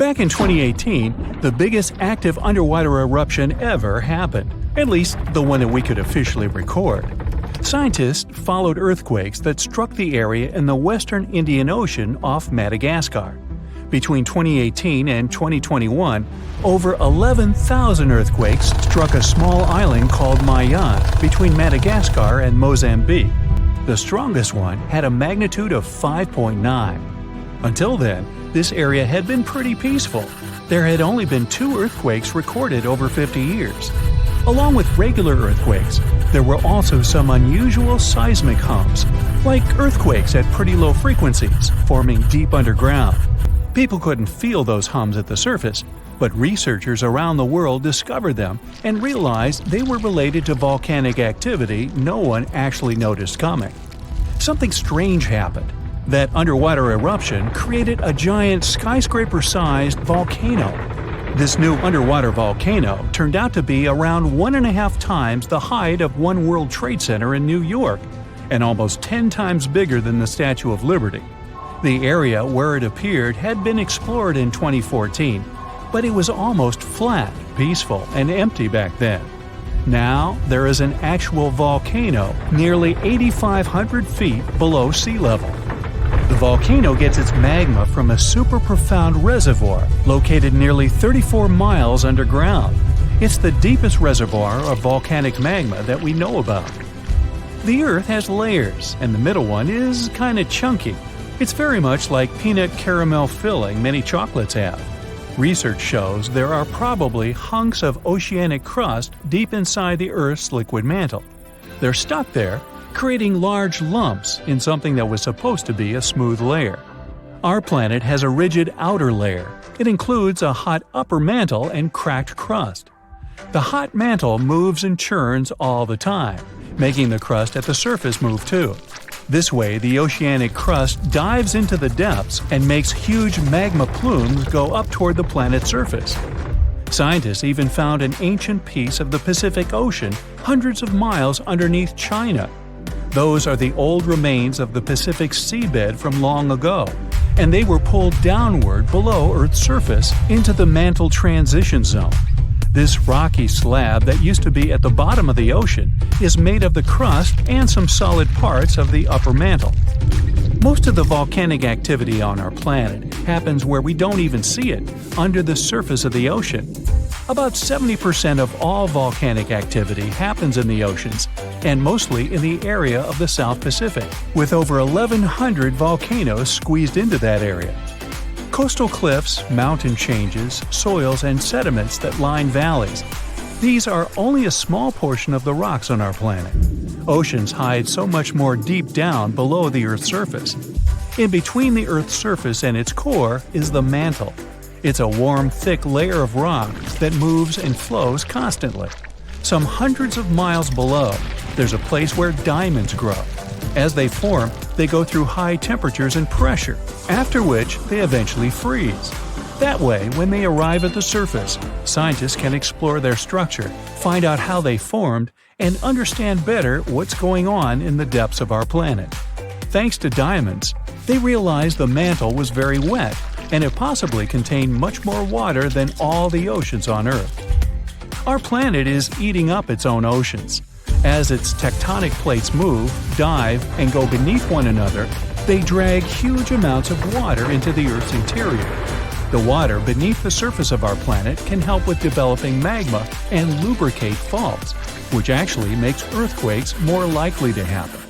Back in 2018, the biggest active underwater eruption ever happened, at least the one that we could officially record. Scientists followed earthquakes that struck the area in the western Indian Ocean off Madagascar. Between 2018 and 2021, over 11,000 earthquakes struck a small island called Mayan between Madagascar and Mozambique. The strongest one had a magnitude of 5.9. Until then, this area had been pretty peaceful. There had only been 2 earthquakes recorded over 50 years. Along with regular earthquakes, there were also some unusual seismic hums, like earthquakes at pretty low frequencies, forming deep underground. People couldn't feel those hums at the surface, but researchers around the world discovered them and realized they were related to volcanic activity no one actually noticed coming. Something strange happened. That underwater eruption created a giant skyscraper-sized volcano. This new underwater volcano turned out to be around 1.5 times the height of One World Trade Center in New York, and almost 10 times bigger than the Statue of Liberty. The area where it appeared had been explored in 2014, but it was almost flat, peaceful, and empty back then. Now, there is an actual volcano nearly 8,500 feet below sea level. The volcano gets its magma from a super profound reservoir located nearly 34 miles underground. It's the deepest reservoir of volcanic magma that we know about. The Earth has layers, and the middle one is kinda chunky. It's very much like peanut caramel filling many chocolates have. Research shows there are probably hunks of oceanic crust deep inside the Earth's liquid mantle. They're stuck there, creating large lumps in something that was supposed to be a smooth layer. Our planet has a rigid outer layer. It includes a hot upper mantle and cracked crust. The hot mantle moves and churns all the time, making the crust at the surface move too. This way, the oceanic crust dives into the depths and makes huge magma plumes go up toward the planet's surface. Scientists even found an ancient piece of the Pacific Ocean hundreds of miles underneath China. Those are the old remains of the Pacific seabed from long ago, and they were pulled downward below Earth's surface into the mantle transition zone. This rocky slab that used to be at the bottom of the ocean is made of the crust and some solid parts of the upper mantle. Most of the volcanic activity on our planet happens where we don't even see it, under the surface of the ocean. About 70% of all volcanic activity happens in the oceans, and mostly in the area of the South Pacific, with over 1,100 volcanoes squeezed into that area. Coastal cliffs, mountain changes, soils, and sediments that line valleys. These are only a small portion of the rocks on our planet. Oceans hide so much more deep down below the Earth's surface. In between the Earth's surface and its core is the mantle. It's a warm, thick layer of rock that moves and flows constantly. Some hundreds of miles below, there's a place where diamonds grow. As they form, they go through high temperatures and pressure, after which they eventually freeze. That way, when they arrive at the surface, scientists can explore their structure, find out how they formed, and understand better what's going on in the depths of our planet. Thanks to diamonds, they realized the mantle was very wet, and it possibly contained much more water than all the oceans on Earth. Our planet is eating up its own oceans. As its tectonic plates move, dive, and go beneath one another, they drag huge amounts of water into the Earth's interior. The water beneath the surface of our planet can help with developing magma and lubricate faults, which actually makes earthquakes more likely to happen.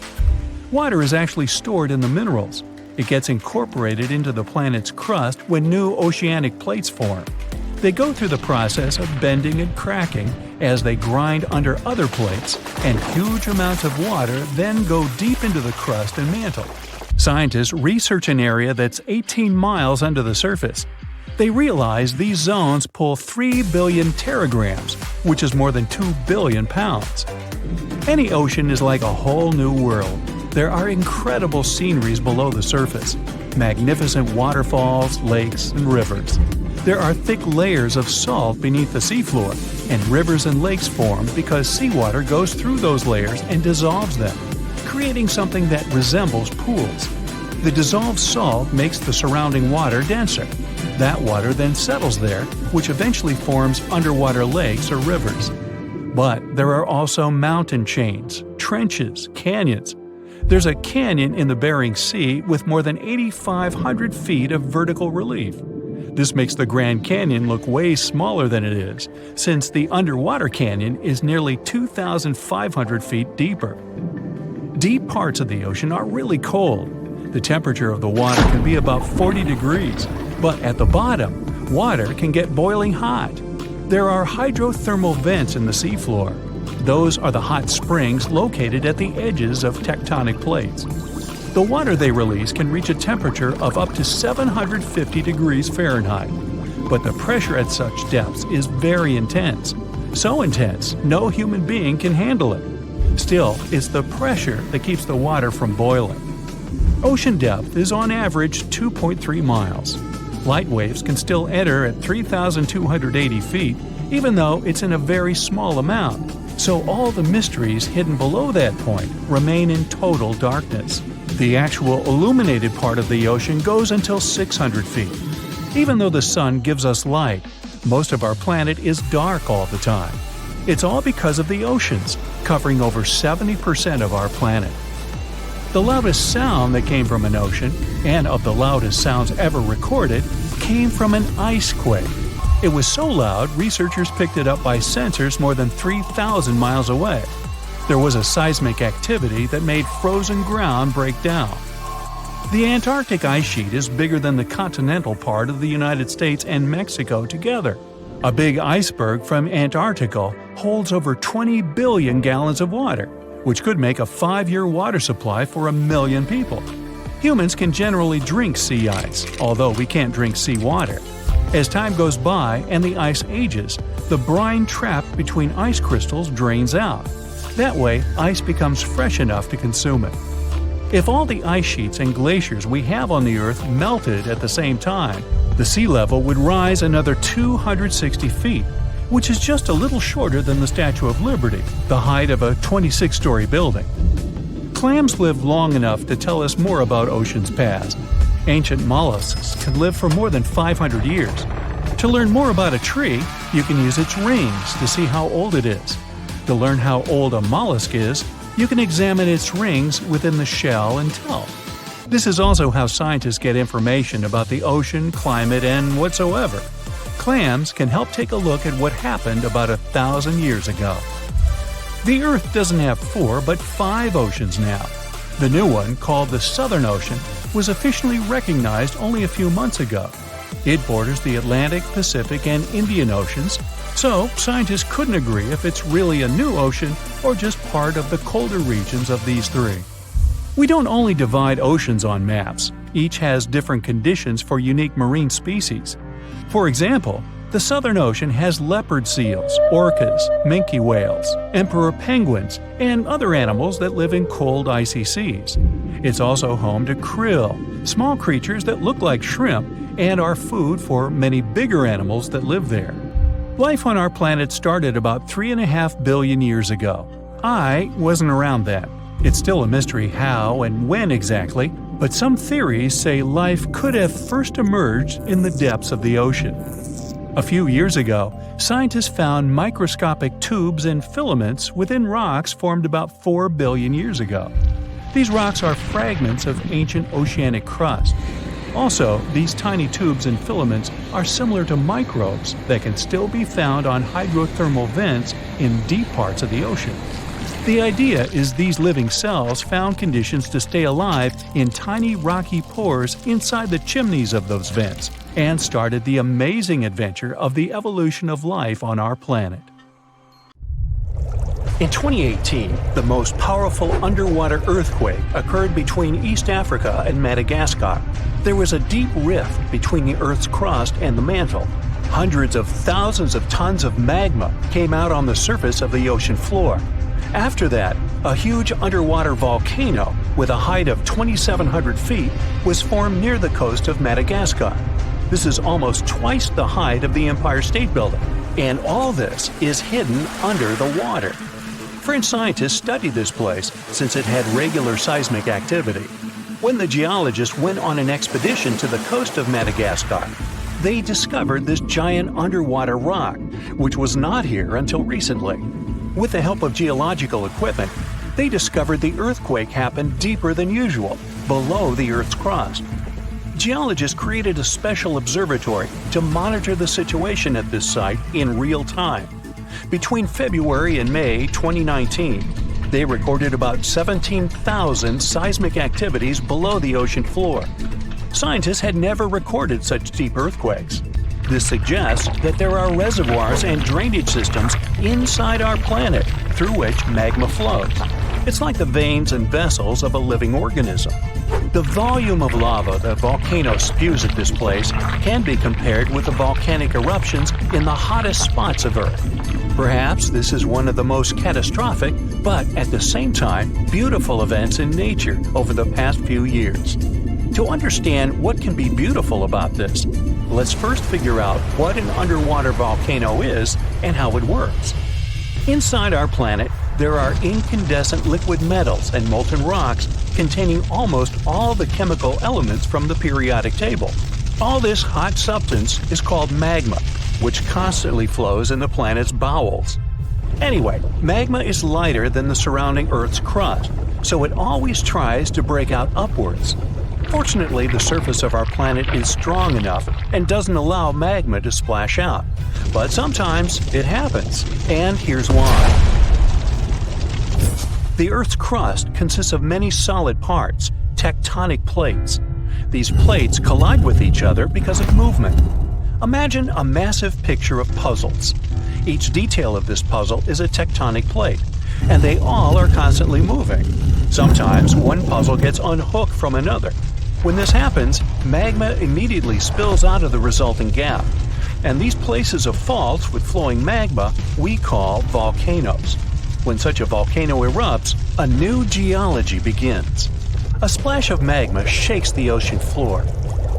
Water is actually stored in the minerals. It gets incorporated into the planet's crust when new oceanic plates form. They go through the process of bending and cracking as they grind under other plates, and huge amounts of water then go deep into the crust and mantle. Scientists research an area that's 18 miles under the surface. They realize these zones pull 3 billion teragrams, which is more than 2 billion pounds. Any ocean is like a whole new world. There are incredible sceneries below the surface, magnificent waterfalls, lakes, and rivers. There are thick layers of salt beneath the seafloor, and rivers and lakes form because seawater goes through those layers and dissolves them, creating something that resembles pools. The dissolved salt makes the surrounding water denser. That water then settles there, which eventually forms underwater lakes or rivers. But there are also mountain chains, trenches, canyons. There's a canyon in the Bering Sea with more than 8,500 feet of vertical relief. This makes the Grand Canyon look way smaller than it is, since the underwater canyon is nearly 2,500 feet deeper. Deep parts of the ocean are really cold. The temperature of the water can be about 40 degrees, but at the bottom, water can get boiling hot. There are hydrothermal vents in the seafloor. Those are the hot springs located at the edges of tectonic plates. The water they release can reach a temperature of up to 750 degrees Fahrenheit, but the pressure at such depths is very intense. So intense, no human being can handle it. Still, it's the pressure that keeps the water from boiling. Ocean depth is on average 2.3 miles. Light waves can still enter at 3,280 feet, even though it's in a very small amount, so all the mysteries hidden below that point remain in total darkness. The actual illuminated part of the ocean goes until 600 feet. Even though the sun gives us light, most of our planet is dark all the time. It's all because of the oceans, covering over 70% of our planet. The loudest sound that came from an ocean, and of the loudest sounds ever recorded, came from an ice quake. It was so loud, researchers picked it up by sensors more than 3,000 miles away. There was a seismic activity that made frozen ground break down. The Antarctic ice sheet is bigger than the continental part of the United States and Mexico together. A big iceberg from Antarctica holds over 20 billion gallons of water, which could make a 5-year water supply for 1 million people. Humans can generally drink sea ice, although we can't drink seawater. As time goes by and the ice ages, the brine trapped between ice crystals drains out. That way, ice becomes fresh enough to consume it. If all the ice sheets and glaciers we have on the Earth melted at the same time, the sea level would rise another 260 feet, which is just a little shorter than the Statue of Liberty, the height of a 26-story building. Clams lived long enough to tell us more about oceans past. Ancient mollusks can live for more than 500 years. To learn more about a tree, you can use its rings to see how old it is. To learn how old a mollusk is, you can examine its rings within the shell and tell. This is also how scientists get information about the ocean, climate, and whatsoever. Clams can help take a look at what happened about 1,000 years ago. The Earth doesn't have 4 but 5 oceans now. The new one, called the Southern Ocean, was officially recognized only a few months ago. It borders the Atlantic, Pacific, and Indian Oceans, so scientists couldn't agree if it's really a new ocean or just part of the colder regions of these 3. We don't only divide oceans on maps, each has different conditions for unique marine species. For example, the Southern Ocean has leopard seals, orcas, minke whales, emperor penguins, and other animals that live in cold icy seas. It's also home to krill, small creatures that look like shrimp and are food for many bigger animals that live there. Life on our planet started about 3.5 billion years ago. I wasn't around then. It's still a mystery how and when exactly, but some theories say life could have first emerged in the depths of the ocean. A few years ago, scientists found microscopic tubes and filaments within rocks formed about 4 billion years ago. These rocks are fragments of ancient oceanic crust. Also, these tiny tubes and filaments are similar to microbes that can still be found on hydrothermal vents in deep parts of the ocean. The idea is these living cells found conditions to stay alive in tiny rocky pores inside the chimneys of those vents, and started the amazing adventure of the evolution of life on our planet. In 2018, the most powerful underwater earthquake occurred between East Africa and Madagascar. There was a deep rift between the Earth's crust and the mantle. Hundreds of thousands of tons of magma came out on the surface of the ocean floor. After that, a huge underwater volcano with a height of 2,700 feet was formed near the coast of Madagascar. This is almost twice the height of the Empire State Building, and all this is hidden under the water. French scientists studied this place since it had regular seismic activity. When the geologists went on an expedition to the coast of Madagascar, they discovered this giant underwater rock, which was not here until recently. With the help of geological equipment, they discovered the earthquake happened deeper than usual, below the Earth's crust. Geologists created a special observatory to monitor the situation at this site in real time. Between February and May 2019, they recorded about 17,000 seismic activities below the ocean floor. Scientists had never recorded such deep earthquakes. This suggests that there are reservoirs and drainage systems inside our planet through which magma flows. It's like the veins and vessels of a living organism. The volume of lava the volcano spews at this place can be compared with the volcanic eruptions in the hottest spots of Earth. Perhaps this is one of the most catastrophic, but at the same time, beautiful events in nature over the past few years. To understand what can be beautiful about this, let's first figure out what an underwater volcano is and how it works. Inside our planet, there are incandescent liquid metals and molten rocks containing almost all the chemical elements from the periodic table. All this hot substance is called magma, which constantly flows in the planet's bowels. Anyway, magma is lighter than the surrounding Earth's crust, so it always tries to break out upwards. Fortunately, the surface of our planet is strong enough and doesn't allow magma to splash out. But sometimes it happens, and here's why. The Earth's crust consists of many solid parts, tectonic plates. These plates collide with each other because of movement. Imagine a massive picture of puzzles. Each detail of this puzzle is a tectonic plate, and they all are constantly moving. Sometimes one puzzle gets unhooked from another. When this happens, magma immediately spills out of the resulting gap. And these places of faults with flowing magma we call volcanoes. When such a volcano erupts, a new geology begins. A splash of magma shakes the ocean floor.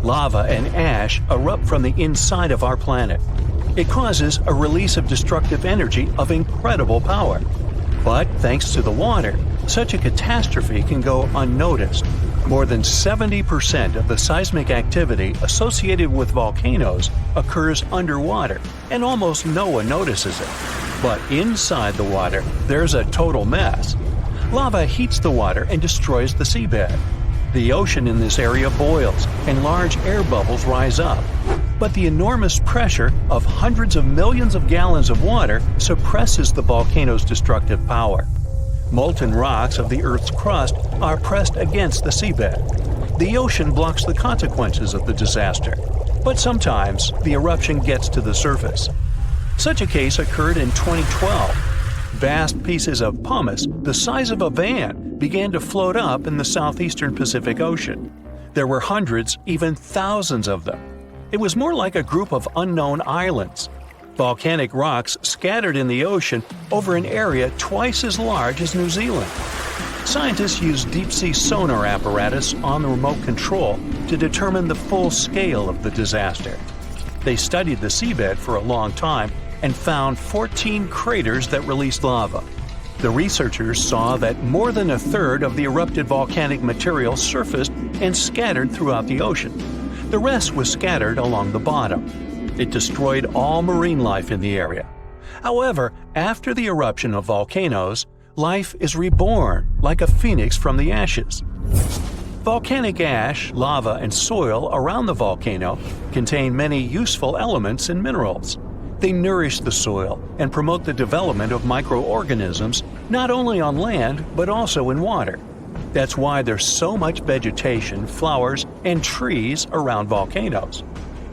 Lava and ash erupt from the inside of our planet. It causes a release of destructive energy of incredible power. But thanks to the water, such a catastrophe can go unnoticed. More than 70% of the seismic activity associated with volcanoes occurs underwater, and almost no one notices it. But inside the water, there's a total mess. Lava heats the water and destroys the seabed. The ocean in this area boils, and large air bubbles rise up. But the enormous pressure of hundreds of millions of gallons of water suppresses the volcano's destructive power. Molten rocks of the Earth's crust are pressed against the seabed. The ocean blocks the consequences of the disaster, but sometimes the eruption gets to the surface. Such a case occurred in 2012. Vast pieces of pumice the size of a van began to float up in the southeastern Pacific Ocean. There were hundreds, even thousands of them. It was more like a group of unknown islands. Volcanic rocks scattered in the ocean over an area twice as large as New Zealand. Scientists used deep-sea sonar apparatus on the remote control to determine the full scale of the disaster. They studied the seabed for a long time and found 14 craters that released lava. The researchers saw that more than a third of the erupted volcanic material surfaced and scattered throughout the ocean. The rest was scattered along the bottom. It destroyed all marine life in the area. However, after the eruption of volcanoes, life is reborn like a phoenix from the ashes. Volcanic ash, lava, and soil around the volcano contain many useful elements and minerals. They nourish the soil and promote the development of microorganisms not only on land but also in water. That's why there's so much vegetation, flowers, and trees around volcanoes.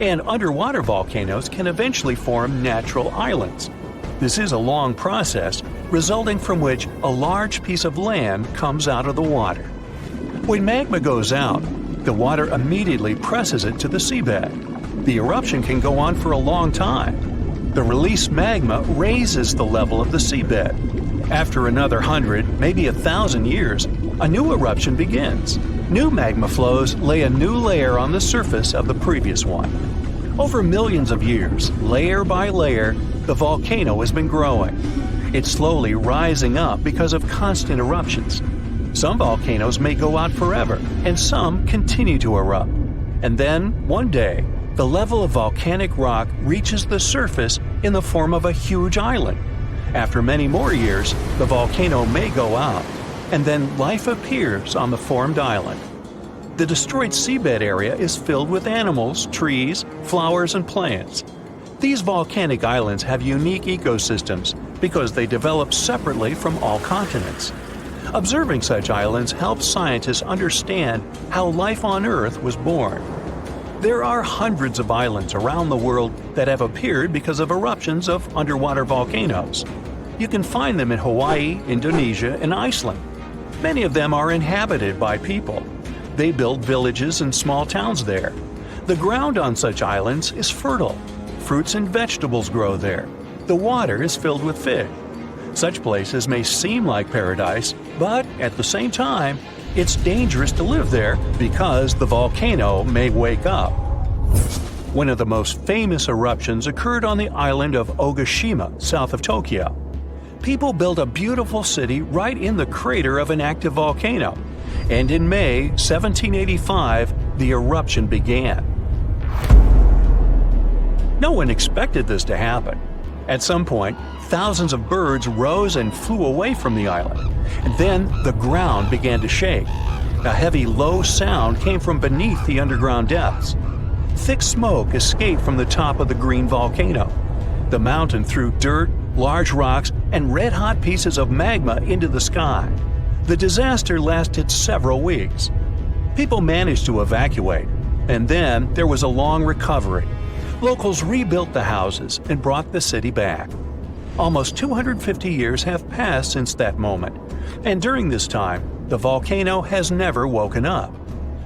And underwater volcanoes can eventually form natural islands. This is a long process, resulting from which a large piece of land comes out of the water. When magma goes out, the water immediately presses it to the seabed. The eruption can go on for a long time. The released magma raises the level of the seabed. After another 100, maybe 1,000 years, a new eruption begins. New magma flows lay a new layer on the surface of the previous one. Over millions of years, layer by layer, the volcano has been growing. It's slowly rising up because of constant eruptions. Some volcanoes may go out forever, and some continue to erupt. And then, one day, the level of volcanic rock reaches the surface in the form of a huge island. After many more years, the volcano may go out, and then life appears on the formed island. The destroyed seabed area is filled with animals, trees, flowers, and plants. These volcanic islands have unique ecosystems because they develop separately from all continents. Observing such islands helps scientists understand how life on Earth was born. There are hundreds of islands around the world that have appeared because of eruptions of underwater volcanoes. You can find them in Hawaii, Indonesia, and Iceland. Many of them are inhabited by people. They build villages and small towns there. The ground on such islands is fertile. Fruits and vegetables grow there. The water is filled with fish. Such places may seem like paradise, but at the same time, it's dangerous to live there because the volcano may wake up. One of the most famous eruptions occurred on the island of Ogashima, south of Tokyo. People built a beautiful city right in the crater of an active volcano, and in May 1785, the eruption began. No one expected this to happen. At some point, thousands of birds rose and flew away from the island, and then the ground began to shake. A heavy, low sound came from beneath the underground depths. Thick smoke escaped from the top of the green volcano. The mountain threw dirt, large rocks, and red-hot pieces of magma into the sky. The disaster lasted several weeks. People managed to evacuate, and then there was a long recovery. Locals rebuilt the houses and brought the city back. Almost 250 years have passed since that moment, and during this time, the volcano has never woken up.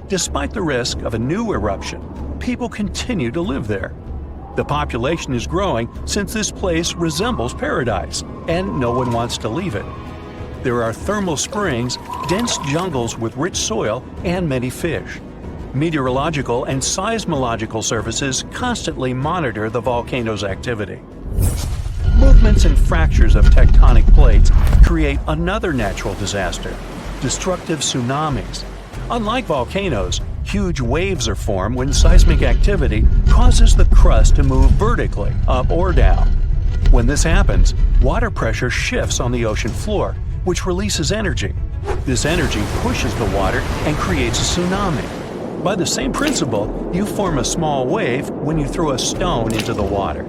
Despite the risk of a new eruption, people continue to live there. The population is growing since this place resembles paradise, and no one wants to leave it. There are thermal springs, dense jungles with rich soil, and many fish. Meteorological and seismological services constantly monitor the volcano's activity. Movements and fractures of tectonic plates create another natural disaster: destructive tsunamis. Unlike volcanoes, huge waves are formed when seismic activity causes the crust to move vertically, up or down. When this happens, water pressure shifts on the ocean floor, which releases energy. This energy pushes the water and creates a tsunami. By the same principle, you form a small wave when you throw a stone into the water.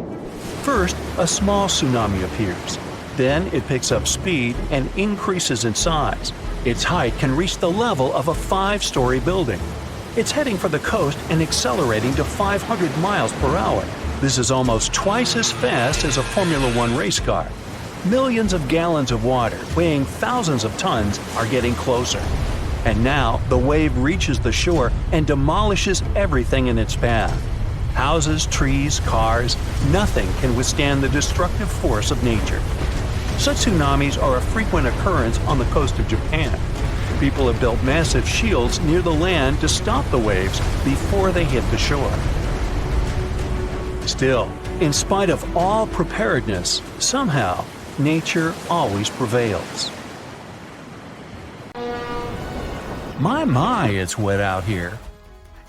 First, a small tsunami appears. Then it picks up speed and increases in size. Its height can reach the level of a 5-story building. It's heading for the coast and accelerating to 500 miles per hour. This is almost twice as fast as a Formula One race car. Millions of gallons of water, weighing thousands of tons, are getting closer. And now the wave reaches the shore and demolishes everything in its path. Houses, trees, cars, nothing can withstand the destructive force of nature. Such tsunamis are a frequent occurrence on the coast of Japan. People have built massive shields near the land to stop the waves before they hit the shore. Still, in spite of all preparedness, somehow, nature always prevails. My, it's wet out here.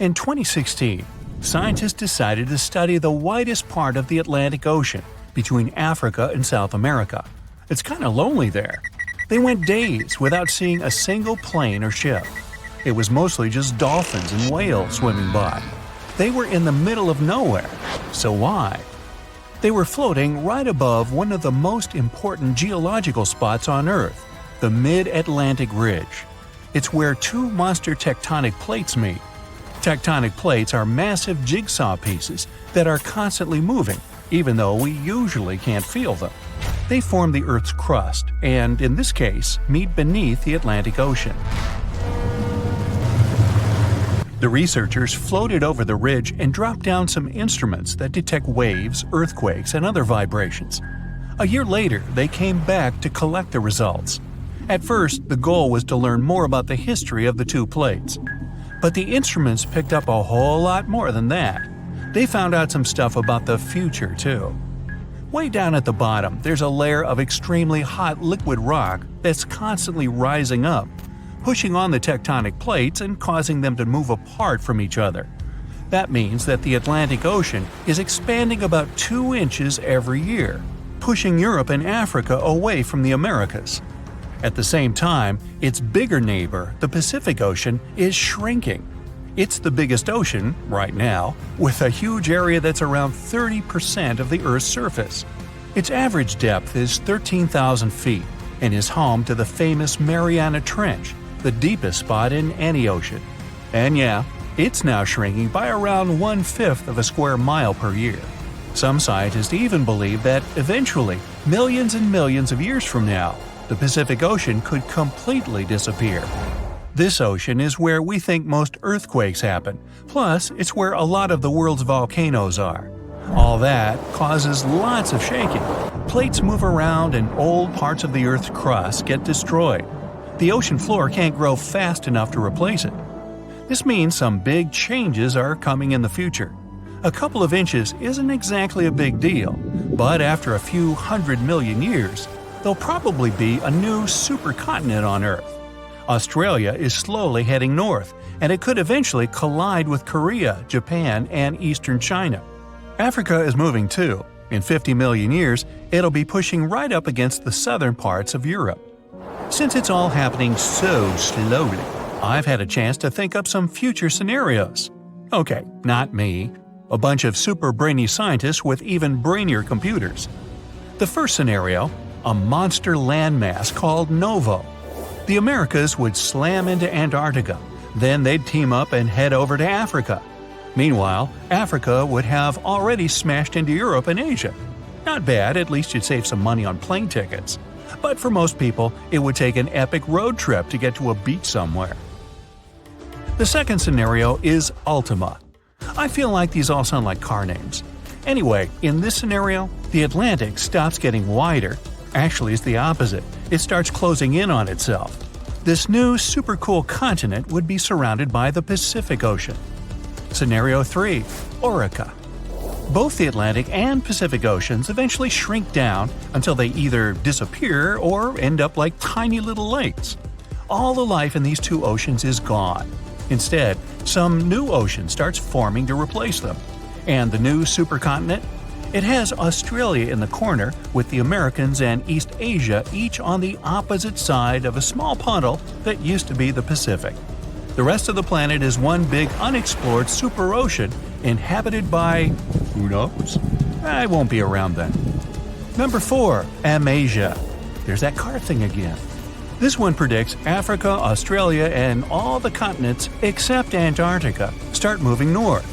In 2016, scientists decided to study the widest part of the Atlantic Ocean, between Africa and South America. It's kind of lonely there. They went days without seeing a single plane or ship. It was mostly just dolphins and whales swimming by. They were in the middle of nowhere. So why? They were floating right above one of the most important geological spots on Earth, the Mid-Atlantic Ridge. It's where two monster tectonic plates meet. Tectonic plates are massive jigsaw pieces that are constantly moving, even though we usually can't feel them. They form the Earth's crust and, in this case, meet beneath the Atlantic Ocean. The researchers floated over the ridge and dropped down some instruments that detect waves, earthquakes, and other vibrations. A year later, they came back to collect the results. At first, the goal was to learn more about the history of the two plates. But the instruments picked up a whole lot more than that. They found out some stuff about the future, too. Way down at the bottom, there's a layer of extremely hot liquid rock that's constantly rising up, pushing on the tectonic plates and causing them to move apart from each other. That means that the Atlantic Ocean is expanding about 2 inches every year, pushing Europe and Africa away from the Americas. At the same time, its bigger neighbor, the Pacific Ocean, is shrinking. It's the biggest ocean, right now, with a huge area that's around 30% of the Earth's surface. Its average depth is 13,000 feet and is home to the famous Mariana Trench, the deepest spot in any ocean. And yeah, it's now shrinking by around 1/5 of a square mile per year. Some scientists even believe that eventually, millions and millions of years from now, the Pacific Ocean could completely disappear. This ocean is where we think most earthquakes happen, plus it's where a lot of the world's volcanoes are. All that causes lots of shaking. Plates move around and old parts of the Earth's crust get destroyed. The ocean floor can't grow fast enough to replace it. This means some big changes are coming in the future. A couple of inches isn't exactly a big deal, but after a few 100 million years, there'll probably be a new supercontinent on Earth. Australia is slowly heading north, and it could eventually collide with Korea, Japan, and eastern China. Africa is moving too. In 50 million years, it'll be pushing right up against the southern parts of Europe. Since it's all happening so slowly, I've had a chance to think up some future scenarios. Okay, not me. A bunch of super brainy scientists with even brainier computers. The first scenario, a monster landmass called Novo. The Americas would slam into Antarctica, then they'd team up and head over to Africa. Meanwhile, Africa would have already smashed into Europe and Asia. Not bad, at least you'd save some money on plane tickets. But for most people, it would take an epic road trip to get to a beach somewhere. The second scenario is Ultima. I feel like these all sound like car names. Anyway, in this scenario, the Atlantic stops getting wider. Actually, it's the opposite. It starts closing in on itself. This new super cool continent would be surrounded by the Pacific Ocean. Scenario 3. Orica. Both the Atlantic and Pacific Oceans eventually shrink down until they either disappear or end up like tiny little lakes. All the life in these two oceans is gone. Instead, some new ocean starts forming to replace them. And the new supercontinent? It has Australia in the corner, with the Americans and East Asia each on the opposite side of a small puddle that used to be the Pacific. The rest of the planet is one big unexplored super ocean inhabited by… who knows? I won't be around then. Number 4. Amasia. There's that car thing again. This one predicts Africa, Australia, and all the continents except Antarctica start moving north.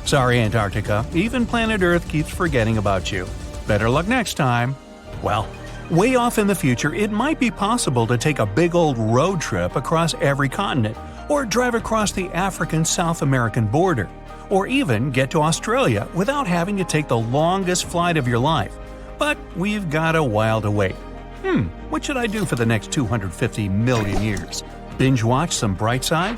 Sorry, Antarctica, even planet Earth keeps forgetting about you. Better luck next time. Well, way off in the future, it might be possible to take a big old road trip across every continent, or drive across the African-South American border, or even get to Australia without having to take the longest flight of your life. But we've got a while to wait. What should I do for the next 250 million years? Binge watch some Brightside?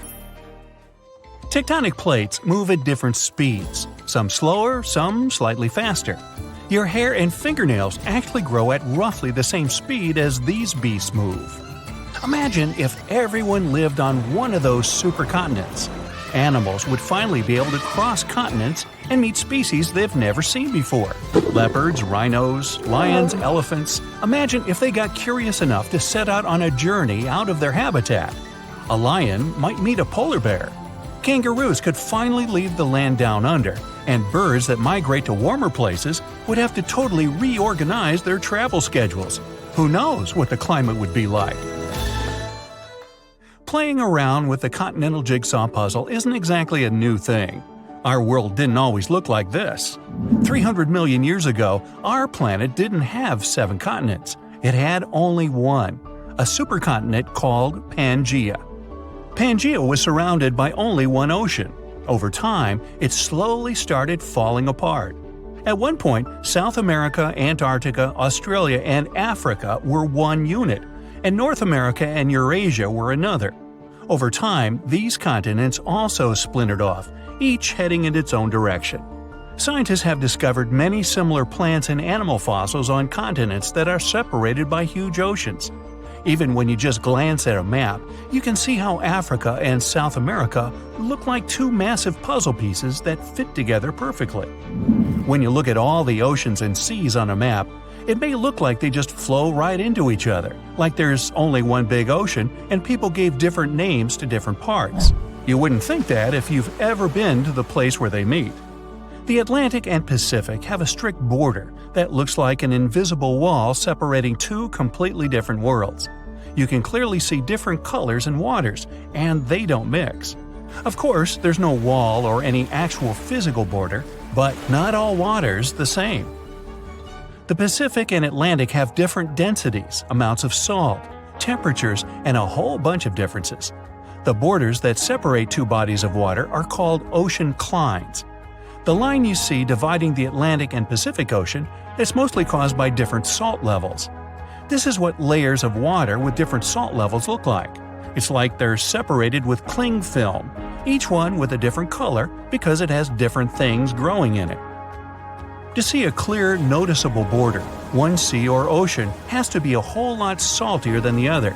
Tectonic plates move at different speeds, some slower, some slightly faster. Your hair and fingernails actually grow at roughly the same speed as these beasts move. Imagine if everyone lived on one of those supercontinents. Animals would finally be able to cross continents and meet species they've never seen before. Leopards, rhinos, lions, elephants. Imagine if they got curious enough to set out on a journey out of their habitat. A lion might meet a polar bear. Kangaroos could finally leave the land down under, and birds that migrate to warmer places would have to totally reorganize their travel schedules. Who knows what the climate would be like? Playing around with the continental jigsaw puzzle isn't exactly a new thing. Our world didn't always look like this. 300 million years ago, our planet didn't have 7 continents. It had only one, a supercontinent called Pangaea. Pangaea was surrounded by only one ocean. Over time, it slowly started falling apart. At one point, South America, Antarctica, Australia, and Africa were one unit, and North America and Eurasia were another. Over time, these continents also splintered off, each heading in its own direction. Scientists have discovered many similar plants and animal fossils on continents that are separated by huge oceans. Even when you just glance at a map, you can see how Africa and South America look like two massive puzzle pieces that fit together perfectly. When you look at all the oceans and seas on a map, it may look like they just flow right into each other, like there's only one big ocean and people gave different names to different parts. You wouldn't think that if you've ever been to the place where they meet. The Atlantic and Pacific have a strict border that looks like an invisible wall separating two completely different worlds. You can clearly see different colors and waters, and they don't mix. Of course, there's no wall or any actual physical border, but not all water's the same. The Pacific and Atlantic have different densities, amounts of salt, temperatures, and a whole bunch of differences. The borders that separate two bodies of water are called ocean clines. The line you see dividing the Atlantic and Pacific Ocean is mostly caused by different salt levels. This is what layers of water with different salt levels look like. It's like they're separated with cling film, each one with a different color because it has different things growing in it. To see a clear, noticeable border, one sea or ocean has to be a whole lot saltier than the other.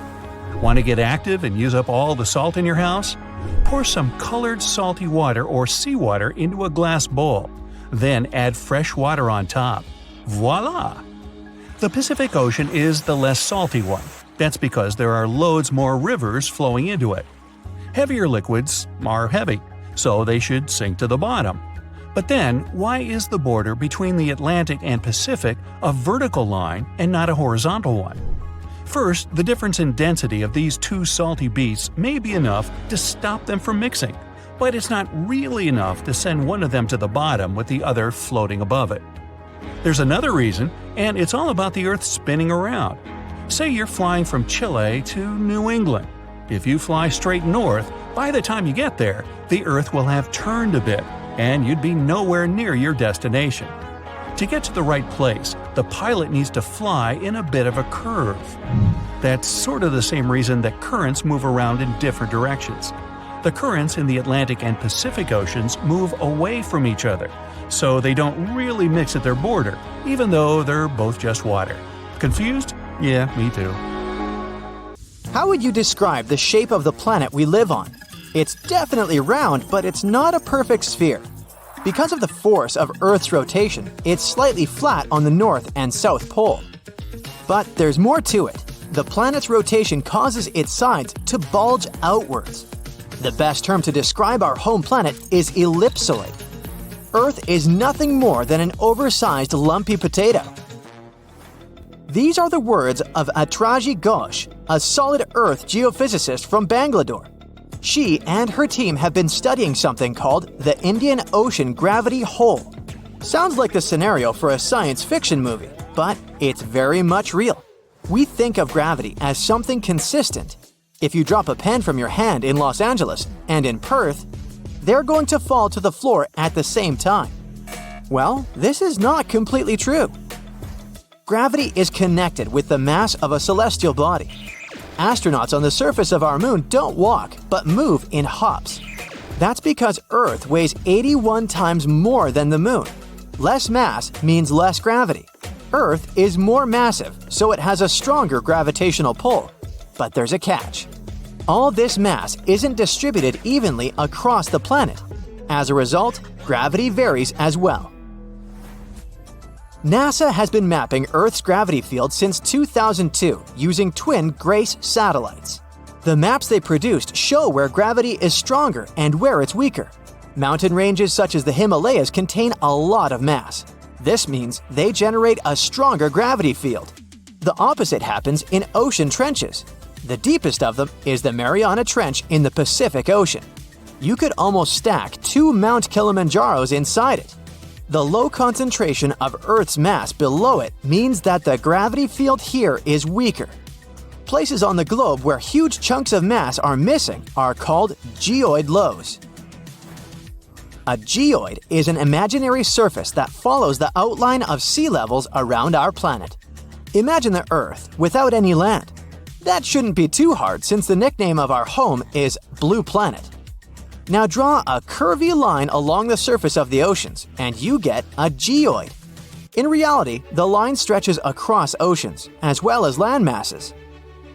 Want to get active and use up all the salt in your house? Pour some colored salty water or seawater into a glass bowl. Then add fresh water on top. Voila! The Pacific Ocean is the less salty one. That's because there are loads more rivers flowing into it. Heavier liquids are heavy, so they should sink to the bottom. But then, why is the border between the Atlantic and Pacific a vertical line and not a horizontal one? First, the difference in density of these two salty beasts may be enough to stop them from mixing, but it's not really enough to send one of them to the bottom with the other floating above it. There's another reason, and it's all about the Earth spinning around. Say you're flying from Chile to New England. If you fly straight north, by the time you get there, the Earth will have turned a bit, and you'd be nowhere near your destination. To get to the right place, the pilot needs to fly in a bit of a curve. That's sort of the same reason that currents move around in different directions. The currents in the Atlantic and Pacific Oceans move away from each other, so they don't really mix at their border, even though they're both just water. Confused? Yeah, me too. How would you describe the shape of the planet we live on? It's definitely round, but it's not a perfect sphere. Because of the force of Earth's rotation, it's slightly flat on the north and south pole. But there's more to it. The planet's rotation causes its sides to bulge outwards. The best term to describe our home planet is ellipsoid. Earth is nothing more than an oversized lumpy potato. These are the words of Atraji Ghosh, a solid Earth geophysicist from Bangalore. She and her team have been studying something called the Indian Ocean Gravity Hole. Sounds like the scenario for a science fiction movie, but it's very much real. We think of gravity as something consistent. If you drop a pen from your hand in Los Angeles and in Perth, they're going to fall to the floor at the same time. Well, this is not completely true. Gravity is connected with the mass of a celestial body. Astronauts on the surface of our moon don't walk, but move in hops. That's because Earth weighs 81 times more than the moon. Less mass means less gravity. Earth is more massive, so it has a stronger gravitational pull. But there's a catch. All this mass isn't distributed evenly across the planet. As a result, gravity varies as well. NASA has been mapping Earth's gravity field since 2002 using twin GRACE satellites. The maps they produced show where gravity is stronger and where it's weaker. Mountain ranges such as the Himalayas contain a lot of mass. This means they generate a stronger gravity field. The opposite happens in ocean trenches. The deepest of them is the Mariana Trench in the Pacific Ocean. You could almost stack 2 Mount Kilimanjaros inside it. The low concentration of Earth's mass below it means that the gravity field here is weaker. Places on the globe where huge chunks of mass are missing are called geoid lows. A geoid is an imaginary surface that follows the outline of sea levels around our planet. Imagine the Earth without any land. That shouldn't be too hard since the nickname of our home is Blue Planet. Now draw a curvy line along the surface of the oceans, and you get a geoid. In reality, the line stretches across oceans, as well as land masses.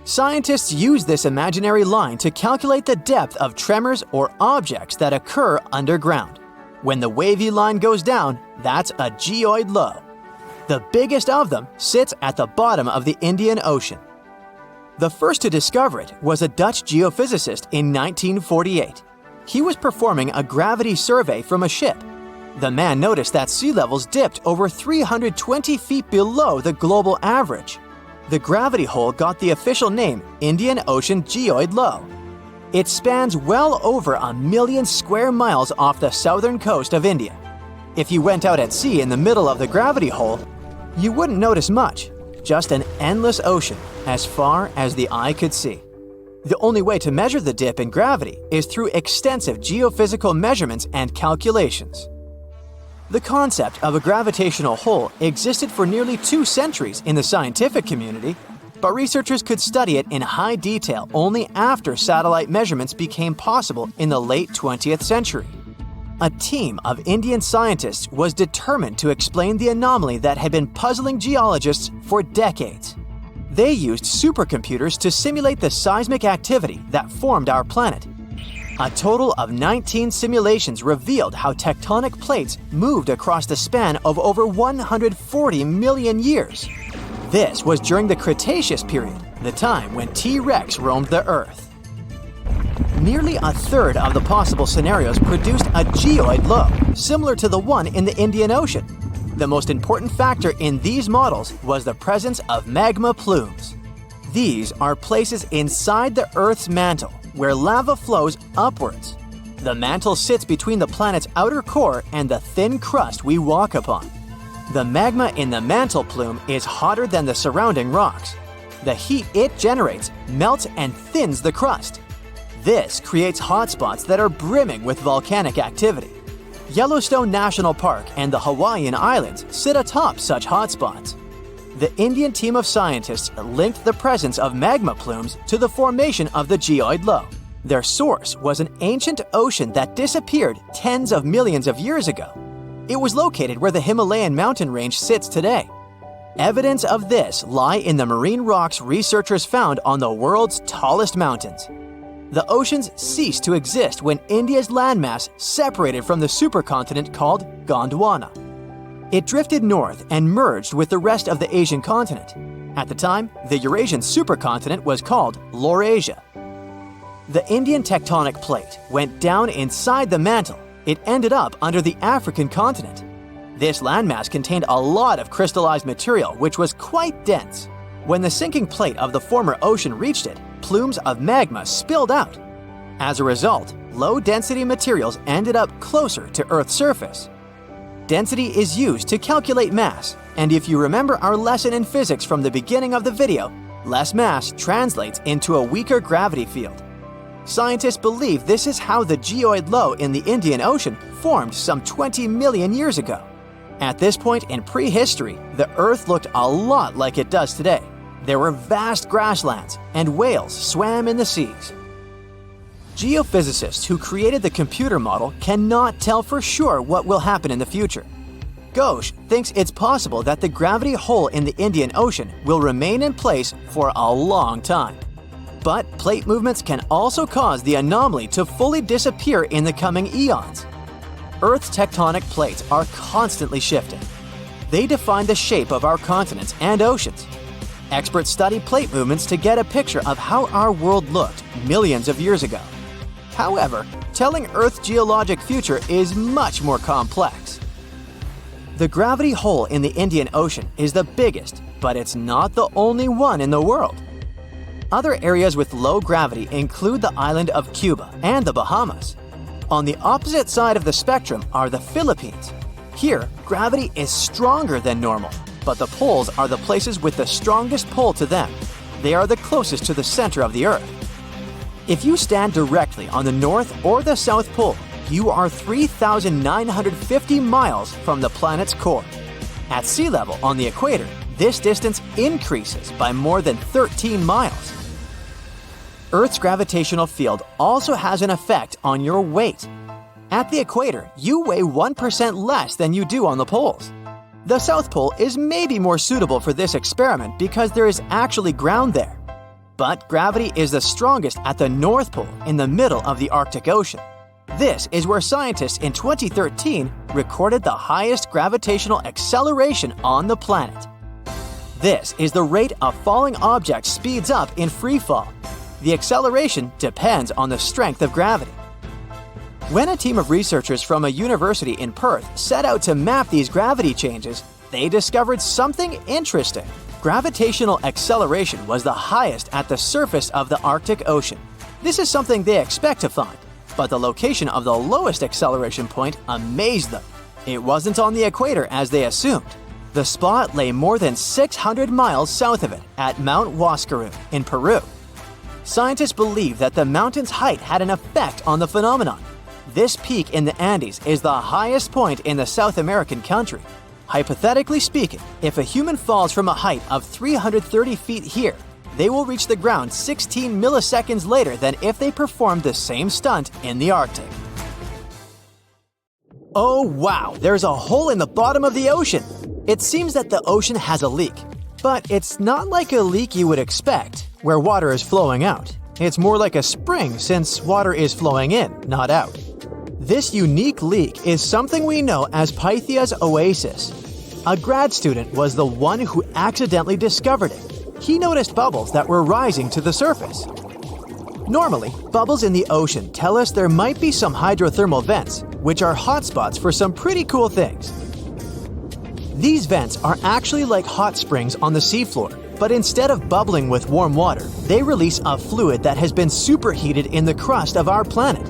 Scientists use this imaginary line to calculate the depth of tremors or objects that occur underground. When the wavy line goes down, that's a geoid low. The biggest of them sits at the bottom of the Indian Ocean. The first to discover it was a Dutch geophysicist in 1948. He was performing a gravity survey from a ship. The man noticed that sea levels dipped over 320 feet below the global average. The gravity hole got the official name Indian Ocean Geoid Low. It spans well over 1 million square miles off the southern coast of India. If you went out at sea in the middle of the gravity hole, you wouldn't notice much, just an endless ocean as far as the eye could see. The only way to measure the dip in gravity is through extensive geophysical measurements and calculations. The concept of a gravitational hole existed for nearly 2 centuries in the scientific community, but researchers could study it in high detail only after satellite measurements became possible in the late 20th century. A team of Indian scientists was determined to explain the anomaly that had been puzzling geologists for decades. They used supercomputers to simulate the seismic activity that formed our planet. A total of 19 simulations revealed how tectonic plates moved across the span of over 140 million years. This was during the Cretaceous period, the time when T-Rex roamed the Earth. Nearly a third of the possible scenarios produced a geoid low, similar to the one in the Indian Ocean. The most important factor in these models was the presence of magma plumes. These are places inside the Earth's mantle, where lava flows upwards. The mantle sits between the planet's outer core and the thin crust we walk upon. The magma in the mantle plume is hotter than the surrounding rocks. The heat it generates melts and thins the crust. This creates hotspots that are brimming with volcanic activity. Yellowstone National Park and the Hawaiian Islands sit atop such hotspots. The Indian team of scientists linked the presence of magma plumes to the formation of the geoid low. Their source was an ancient ocean that disappeared tens of millions of years ago. It was located where the Himalayan mountain range sits today. Evidence of this lie in the marine rocks researchers found on the world's tallest mountains. The oceans ceased to exist when India's landmass separated from the supercontinent called Gondwana. It drifted north and merged with the rest of the Asian continent. At the time, the Eurasian supercontinent was called Laurasia. The Indian tectonic plate went down inside the mantle. It ended up under the African continent. This landmass contained a lot of crystallized material, which was quite dense. When the sinking plate of the former ocean reached it, plumes of magma spilled out. As a result, low-density materials ended up closer to Earth's surface. Density is used to calculate mass, and if you remember our lesson in physics from the beginning of the video, less mass translates into a weaker gravity field. Scientists believe this is how the geoid low in the Indian Ocean formed some 20 million years ago. At this point in prehistory, the Earth looked a lot like it does today. There were vast grasslands, and whales swam in the seas. Geophysicists who created the computer model cannot tell for sure what will happen in the future. Ghosh thinks it's possible that the gravity hole in the Indian Ocean will remain in place for a long time. But plate movements can also cause the anomaly to fully disappear in the coming eons. Earth's tectonic plates are constantly shifting. They define the shape of our continents and oceans. Experts study plate movements to get a picture of how our world looked millions of years ago. However, telling Earth's geologic future is much more complex. The gravity hole in the Indian Ocean is the biggest, but it's not the only one in the world. Other areas with low gravity include the island of Cuba and the Bahamas. On the opposite side of the spectrum are the Philippines. Here, gravity is stronger than normal, but the poles are the places with the strongest pull to them. They are the closest to the center of the Earth. If you stand directly on the North or the South Pole, you are 3,950 miles from the planet's core. At sea level on the equator, this distance increases by more than 13 miles. Earth's gravitational field also has an effect on your weight. At the equator, you weigh 1% less than you do on the poles. The South Pole is maybe more suitable for this experiment because there is actually ground there. But gravity is the strongest at the North Pole in the middle of the Arctic Ocean. This is where scientists in 2013 recorded the highest gravitational acceleration on the planet. This is the rate a falling object speeds up in free fall. The acceleration depends on the strength of gravity. When a team of researchers from a university in Perth set out to map these gravity changes, they discovered something interesting. Gravitational acceleration was the highest at the surface of the Arctic Ocean. This is something they expect to find, but the location of the lowest acceleration point amazed them. It wasn't on the equator as they assumed. The spot lay more than 600 miles south of it at Mount Huascarán in Peru. Scientists believe that the mountain's height had an effect on the phenomenon. This peak in the Andes is the highest point in the South American country. Hypothetically speaking, if a human falls from a height of 330 feet here, they will reach the ground 16 milliseconds later than if they performed the same stunt in the Arctic. Oh wow, there's a hole in the bottom of the ocean! It seems that the ocean has a leak, but it's not like a leak you would expect, where water is flowing out. It's more like a spring since water is flowing in, not out. This unique leak is something we know as Pythia's Oasis. A grad student was the one who accidentally discovered it. He noticed bubbles that were rising to the surface. Normally, bubbles in the ocean tell us there might be some hydrothermal vents, which are hotspots for some pretty cool things. These vents are actually like hot springs on the seafloor, but instead of bubbling with warm water, they release a fluid that has been superheated in the crust of our planet.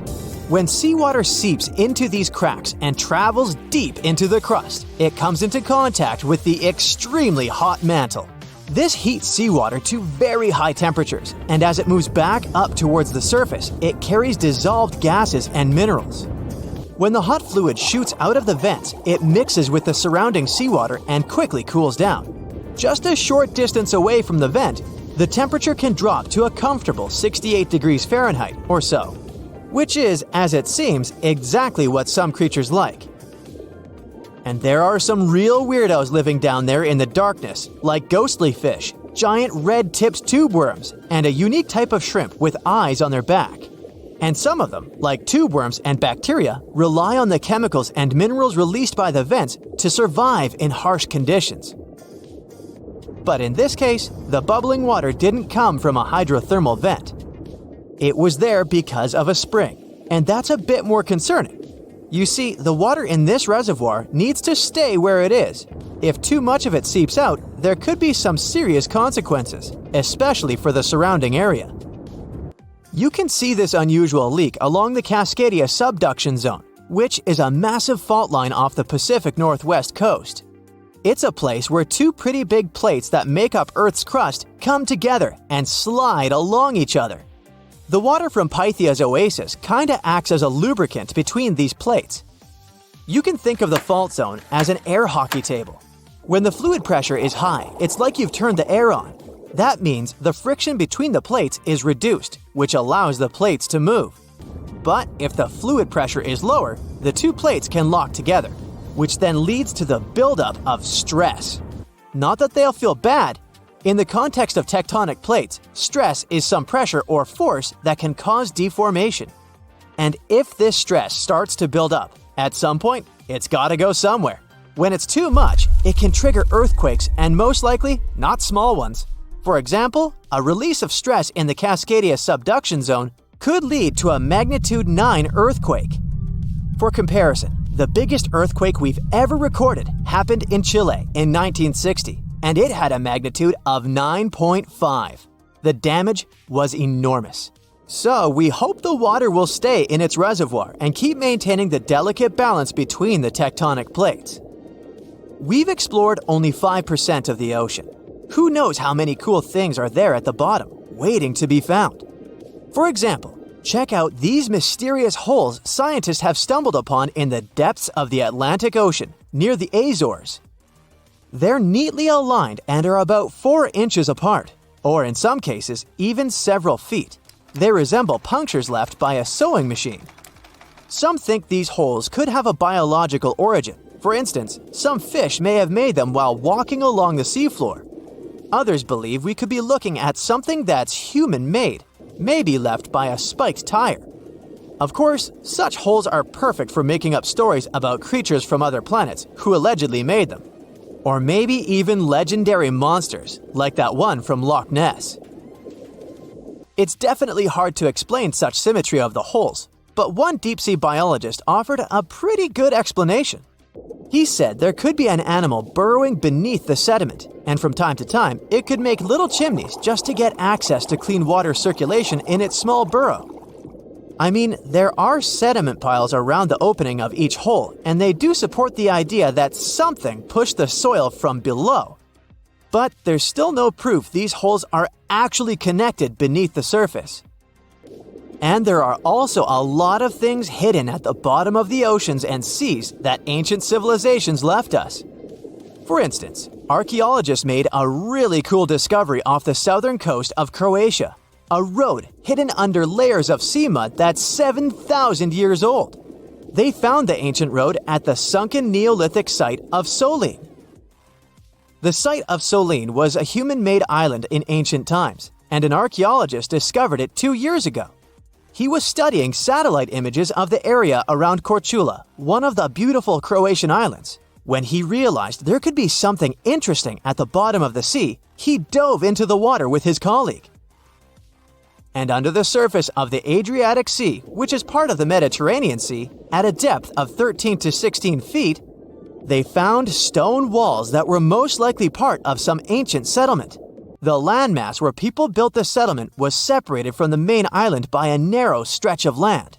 When seawater seeps into these cracks and travels deep into the crust, it comes into contact with the extremely hot mantle. This heats seawater to very high temperatures, and as it moves back up towards the surface, it carries dissolved gases and minerals. When the hot fluid shoots out of the vents, it mixes with the surrounding seawater and quickly cools down. Just a short distance away from the vent, the temperature can drop to a comfortable 68 degrees Fahrenheit or so, which is, as it seems, exactly what some creatures like. And there are some real weirdos living down there in the darkness, like ghostly fish, giant red-tipped tube worms, and a unique type of shrimp with eyes on their back. And some of them, like tube worms and bacteria, rely on the chemicals and minerals released by the vents to survive in harsh conditions. But in this case, the bubbling water didn't come from a hydrothermal vent. It was there because of a spring, and that's a bit more concerning. You see, the water in this reservoir needs to stay where it is. If too much of it seeps out, there could be some serious consequences, especially for the surrounding area. You can see this unusual leak along the Cascadia subduction zone, which is a massive fault line off the Pacific Northwest coast. It's a place where two pretty big plates that make up Earth's crust come together and slide along each other. The water from Pythia's Oasis kinda acts as a lubricant between these plates. You can think of the fault zone as an air hockey table. When the fluid pressure is high, it's like you've turned the air on. That means the friction between the plates is reduced, which allows the plates to move. But if the fluid pressure is lower, the two plates can lock together, which then leads to the buildup of stress. Not that they'll feel bad. In the context of tectonic plates, stress is some pressure or force that can cause deformation. And if this stress starts to build up, at some point, it's gotta go somewhere. When it's too much, it can trigger earthquakes and most likely, not small ones. For example, a release of stress in the Cascadia subduction zone could lead to a magnitude 9 earthquake. For comparison, the biggest earthquake we've ever recorded happened in Chile in 1960. And it had a magnitude of 9.5. The damage was enormous. So we hope the water will stay in its reservoir and keep maintaining the delicate balance between the tectonic plates. We've explored only 5% of the ocean. Who knows how many cool things are there at the bottom, waiting to be found? For example, check out these mysterious holes scientists have stumbled upon in the depths of the Atlantic Ocean, near the Azores. They're neatly aligned and are about 4 inches apart, or in some cases, even several feet. They resemble punctures left by a sewing machine. Some think these holes could have a biological origin. For instance, some fish may have made them while walking along the seafloor. Others believe we could be looking at something that's human-made, maybe left by a spiked tire. Of course, such holes are perfect for making up stories about creatures from other planets who allegedly made them. Or maybe even legendary monsters, like that one from Loch Ness. It's definitely hard to explain such symmetry of the holes, but one deep-sea biologist offered a pretty good explanation. He said there could be an animal burrowing beneath the sediment, and from time to time, it could make little chimneys just to get access to clean water circulation in its small burrow. I mean, there are sediment piles around the opening of each hole, and they do support the idea that something pushed the soil from below. But there's still no proof these holes are actually connected beneath the surface. And there are also a lot of things hidden at the bottom of the oceans and seas that ancient civilizations left us. For instance, archaeologists made a really cool discovery off the southern coast of Croatia, a road hidden under layers of sea mud that's 7,000 years old. They found the ancient road at the sunken Neolithic site of Solin. The site of Solin was a human-made island in ancient times, and an archaeologist discovered it 2 years ago. He was studying satellite images of the area around Korčula, one of the beautiful Croatian islands. When he realized there could be something interesting at the bottom of the sea, he dove into the water with his colleague. And under the surface of the Adriatic Sea, which is part of the Mediterranean Sea, at a depth of 13 to 16 feet, they found stone walls that were most likely part of some ancient settlement. The landmass where people built the settlement was separated from the main island by a narrow stretch of land.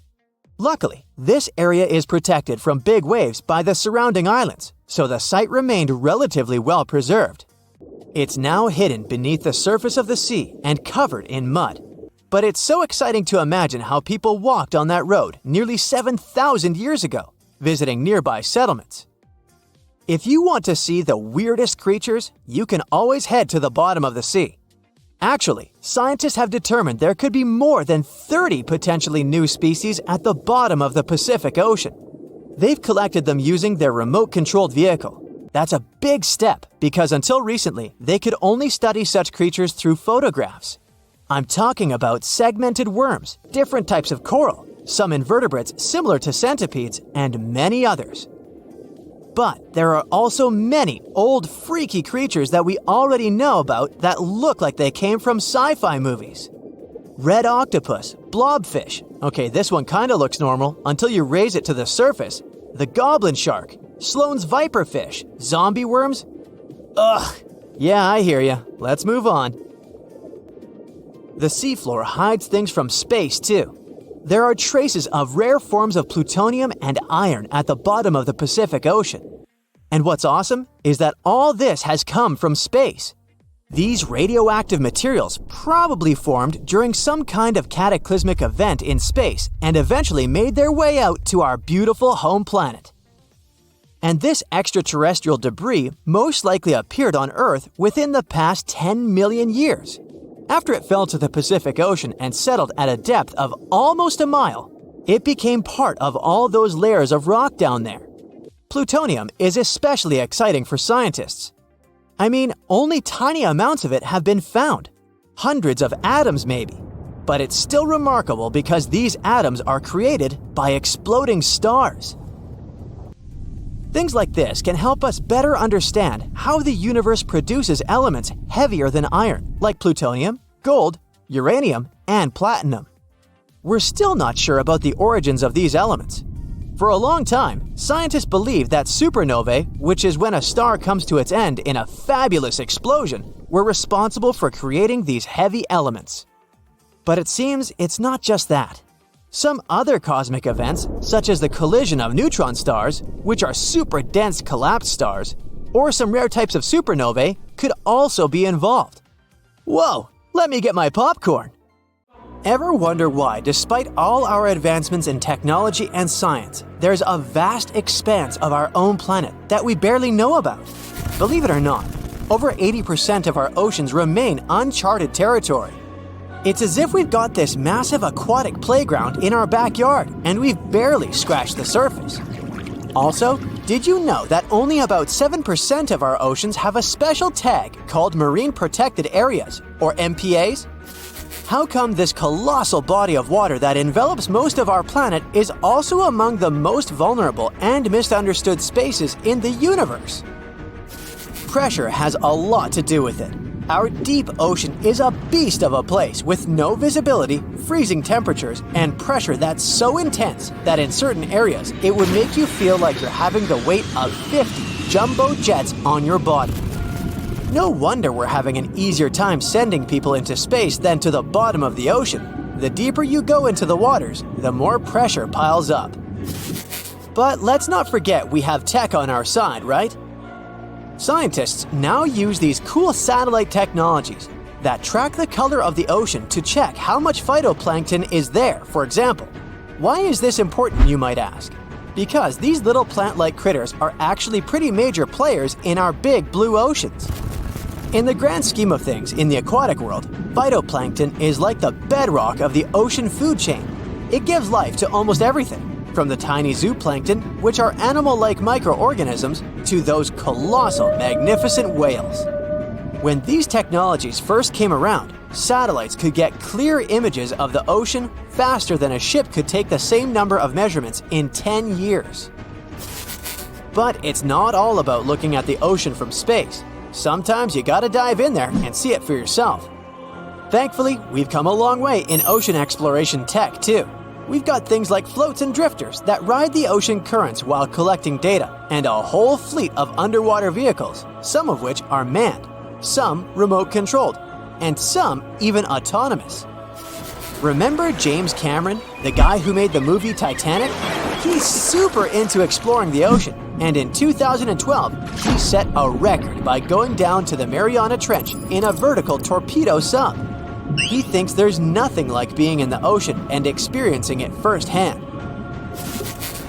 Luckily, this area is protected from big waves by the surrounding islands, so the site remained relatively well preserved. It's now hidden beneath the surface of the sea and covered in mud. But it's so exciting to imagine how people walked on that road nearly 7,000 years ago, visiting nearby settlements. If you want to see the weirdest creatures, you can always head to the bottom of the sea. Actually, scientists have determined there could be more than 30 potentially new species at the bottom of the Pacific Ocean. They've collected them using their remote-controlled vehicle. That's a big step because until recently, they could only study such creatures through photographs. I'm talking about segmented worms, different types of coral, some invertebrates similar to centipedes, and many others. But there are also many old freaky creatures that we already know about that look like they came from sci-fi movies. Red octopus, blobfish. Okay, this one kinda looks normal until you raise it to the surface. The goblin shark, Sloane's viperfish, zombie worms. Ugh. Yeah, I hear ya. Let's move on. The seafloor hides things from space too. There are traces of rare forms of plutonium and iron at the bottom of the Pacific Ocean. And what's awesome is that all this has come from space. These radioactive materials probably formed during some kind of cataclysmic event in space and eventually made their way out to our beautiful home planet. And this extraterrestrial debris most likely appeared on Earth within the past 10 million years. After it fell to the Pacific Ocean and settled at a depth of almost a mile, it became part of all those layers of rock down there. Plutonium is especially exciting for scientists. I mean, only tiny amounts of it have been found, hundreds of atoms maybe. But it's still remarkable because these atoms are created by exploding stars. Things like this can help us better understand how the universe produces elements heavier than iron, like plutonium, gold, uranium, and platinum. We're still not sure about the origins of these elements. For a long time, scientists believed that supernovae, which is when a star comes to its end in a fabulous explosion, were responsible for creating these heavy elements. But it seems it's not just that. Some other cosmic events, such as the collision of neutron stars, which are super dense collapsed stars, or some rare types of supernovae, could also be involved. Whoa, let me get my popcorn! Ever wonder why, despite all our advancements in technology and science, there's a vast expanse of our own planet that we barely know about? Believe it or not, over 80% of our oceans remain uncharted territory. It's as if we've got this massive aquatic playground in our backyard, and we've barely scratched the surface. Also, Did you know that only about 7% of our oceans have a special tag called Marine Protected Areas, or MPAs? How come this colossal body of water that envelops most of our planet is also among the most vulnerable and misunderstood spaces in the universe? Pressure has a lot to do with it. Our deep ocean is a beast of a place with no visibility, freezing temperatures, and pressure that's so intense that in certain areas it would make you feel like you're having the weight of 50 jumbo jets on your body. No wonder we're having an easier time sending people into space than to the bottom of the ocean. The deeper you go into the waters, the more pressure piles up. But let's not forget we have tech on our side, right? Scientists now use these cool satellite technologies that track the color of the ocean to check how much phytoplankton is there, for example. Why is this important, you might ask? Because these little plant-like critters are actually pretty major players in our big blue oceans. In the grand scheme of things in the aquatic world, phytoplankton is like the bedrock of the ocean food chain. It gives life to almost everything, from the tiny zooplankton, which are animal-like microorganisms, to those colossal, magnificent whales. When these technologies first came around, satellites could get clear images of the ocean faster than a ship could take the same number of measurements in 10 years. But it's not all about looking at the ocean from space. Sometimes you gotta dive in there and see it for yourself. Thankfully, we've come a long way in ocean exploration tech too. We've got things like floats and drifters that ride the ocean currents while collecting data, and a whole fleet of underwater vehicles, some of which are manned, some remote-controlled, and some even autonomous. Remember James Cameron, the guy who made the movie Titanic? He's super into exploring the ocean, and in 2012, he set a record by going down to the Mariana Trench in a vertical torpedo sub. He thinks there's nothing like being in the ocean and experiencing it firsthand.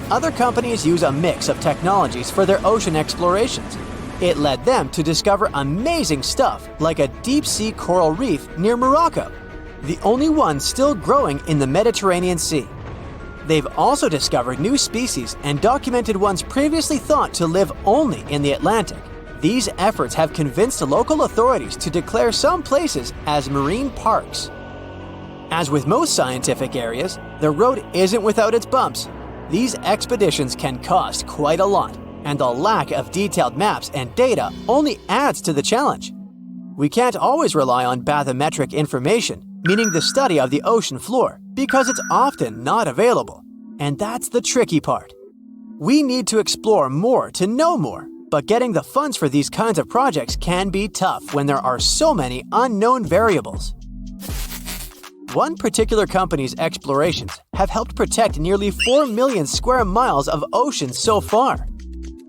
Other companies use a mix of technologies for their ocean explorations. It led them to discover amazing stuff like a deep-sea coral reef near Morocco, the only one still growing in the Mediterranean Sea. They've also discovered new species and documented ones previously thought to live only in the Atlantic. These efforts have convinced local authorities to declare some places as marine parks. As with most scientific areas, the road isn't without its bumps. These expeditions can cost quite a lot, and the lack of detailed maps and data only adds to the challenge. We can't always rely on bathymetric information, meaning the study of the ocean floor, because it's often not available. And that's the tricky part. We need to explore more to know more. But getting the funds for these kinds of projects can be tough when there are so many unknown variables. One particular company's explorations have helped protect nearly 4 million square miles of ocean so far.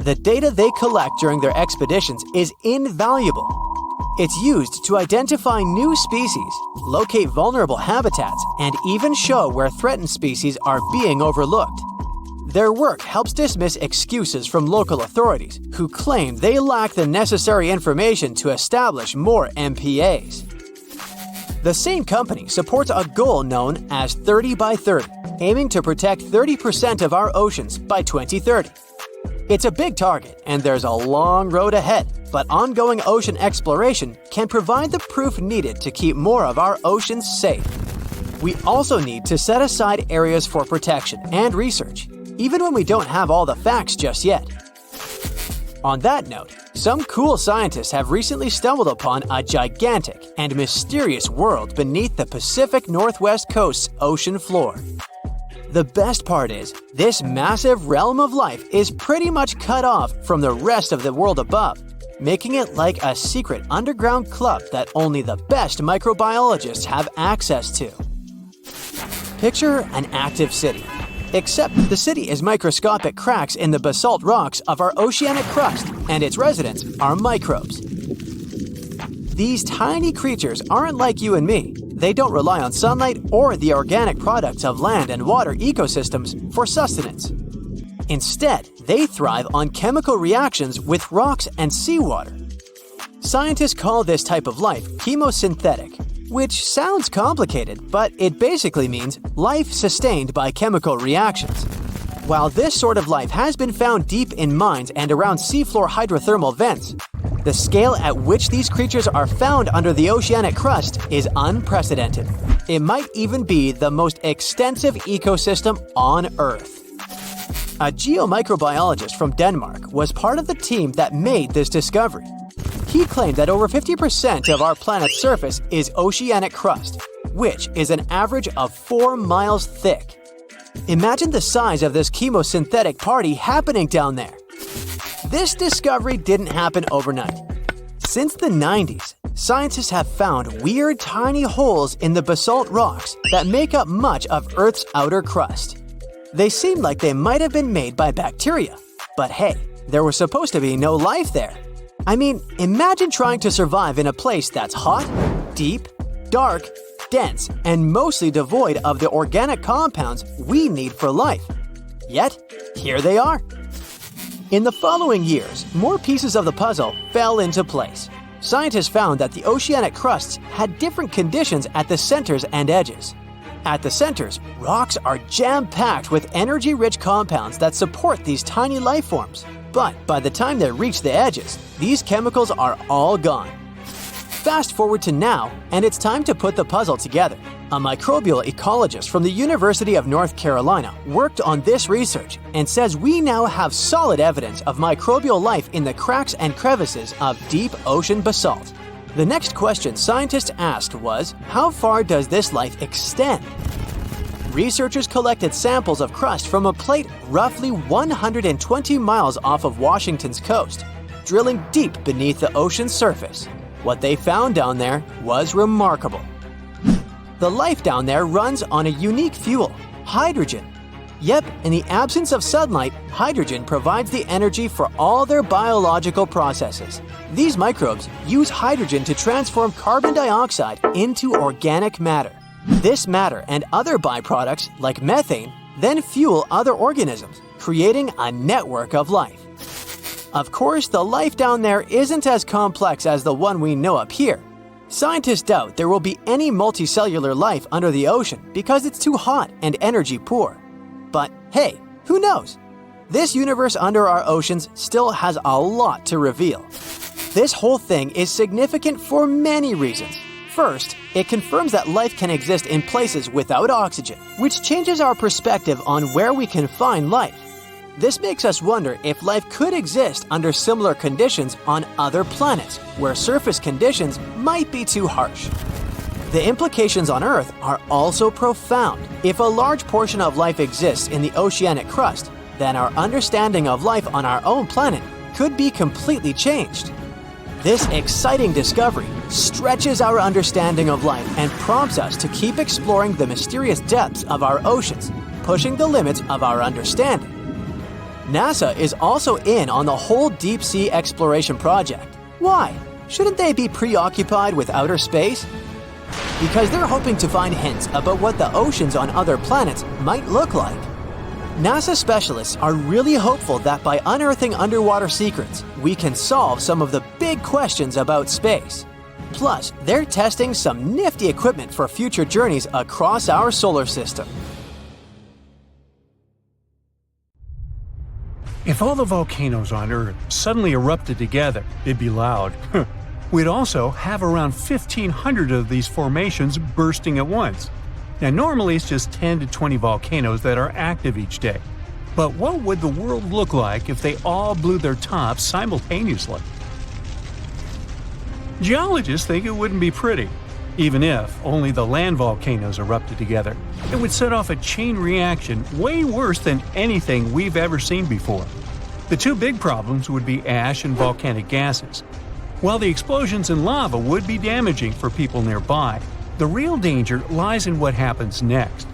The data they collect during their expeditions is invaluable. It's used to identify new species, locate vulnerable habitats, and even show where threatened species are being overlooked. Their work helps dismiss excuses from local authorities who claim they lack the necessary information to establish more MPAs. The same company supports a goal known as 30 by 30, aiming to protect 30% of our oceans by 2030. It's a big target, and there's a long road ahead, but ongoing ocean exploration can provide the proof needed to keep more of our oceans safe. We also need to set aside areas for protection and research, even when we don't have all the facts just yet. On that note, some cool scientists have recently stumbled upon a gigantic and mysterious world beneath the Pacific Northwest coast's ocean floor. The best part is, this massive realm of life is pretty much cut off from the rest of the world above, making it like a secret underground club that only the best microbiologists have access to. Picture an active city. Except the city is microscopic cracks in the basalt rocks of our oceanic crust, and its residents are microbes. These tiny creatures aren't like you and me. They don't rely on sunlight or the organic products of land and water ecosystems for sustenance. Instead, they thrive on chemical reactions with rocks and seawater. Scientists call this type of life chemosynthetic, which sounds complicated, but it basically means life sustained by chemical reactions. While this sort of life has been found deep in mines and around seafloor hydrothermal vents, the scale at which these creatures are found under the oceanic crust is unprecedented. It might even be the most extensive ecosystem on Earth. A geomicrobiologist from Denmark was part of the team that made this discovery. He claimed that over 50% of our planet's surface is oceanic crust, which is an average of 4 miles thick. Imagine the size of this chemosynthetic party happening down there. This discovery didn't happen overnight. Since the 90s, scientists have found weird tiny holes in the basalt rocks that make up much of Earth's outer crust. They seem like they might have been made by bacteria, but hey, there was supposed to be no life there. I mean, imagine trying to survive in a place that's hot, deep, dark, dense, and mostly devoid of the organic compounds we need for life. Yet, here they are. In the following years, more pieces of the puzzle fell into place. Scientists found that the oceanic crusts had different conditions at the centers and edges. At the centers, rocks are jam-packed with energy-rich compounds that support these tiny life forms. But by the time they reach the edges, these chemicals are all gone. Fast forward to now, and it's time to put the puzzle together. A microbial ecologist from the University of North Carolina worked on this research and says we now have solid evidence of microbial life in the cracks and crevices of deep ocean basalt. The next question scientists asked was, how far does this life extend? Researchers collected samples of crust from a plate roughly 120 miles off of Washington's coast, drilling deep beneath the ocean's surface. What they found down there was remarkable. The life down there runs on a unique fuel, hydrogen. Yep, in the absence of sunlight, hydrogen provides the energy for all their biological processes. These microbes use hydrogen to transform carbon dioxide into organic matter. This matter and other byproducts, like methane, then fuel other organisms, creating a network of life. Of course, the life down there isn't as complex as the one we know up here. Scientists doubt there will be any multicellular life under the ocean because it's too hot and energy poor. But hey, who knows? This universe under our oceans still has a lot to reveal. This whole thing is significant for many reasons. First, it confirms that life can exist in places without oxygen, which changes our perspective on where we can find life. This makes us wonder if life could exist under similar conditions on other planets, where surface conditions might be too harsh. The implications on Earth are also profound. If a large portion of life exists in the oceanic crust, then our understanding of life on our own planet could be completely changed. This exciting discovery stretches our understanding of life and prompts us to keep exploring the mysterious depths of our oceans, pushing the limits of our understanding. NASA is also in on the whole deep sea exploration project. Why? Shouldn't they be preoccupied with outer space? Because they're hoping to find hints about what the oceans on other planets might look like. NASA specialists are really hopeful that by unearthing underwater secrets, we can solve some of the big questions about space. Plus, they're testing some nifty equipment for future journeys across our solar system. If all the volcanoes on Earth suddenly erupted together, it'd be loud. We'd also have around 1,500 of these formations bursting at once. Now, normally it's just 10 to 20 volcanoes that are active each day. But what would the world look like if they all blew their tops simultaneously? Geologists think it wouldn't be pretty. Even if only the land volcanoes erupted together, it would set off a chain reaction way worse than anything we've ever seen before. The two big problems would be ash and volcanic gases. While the explosions in lava would be damaging for people nearby, the real danger lies in what happens next.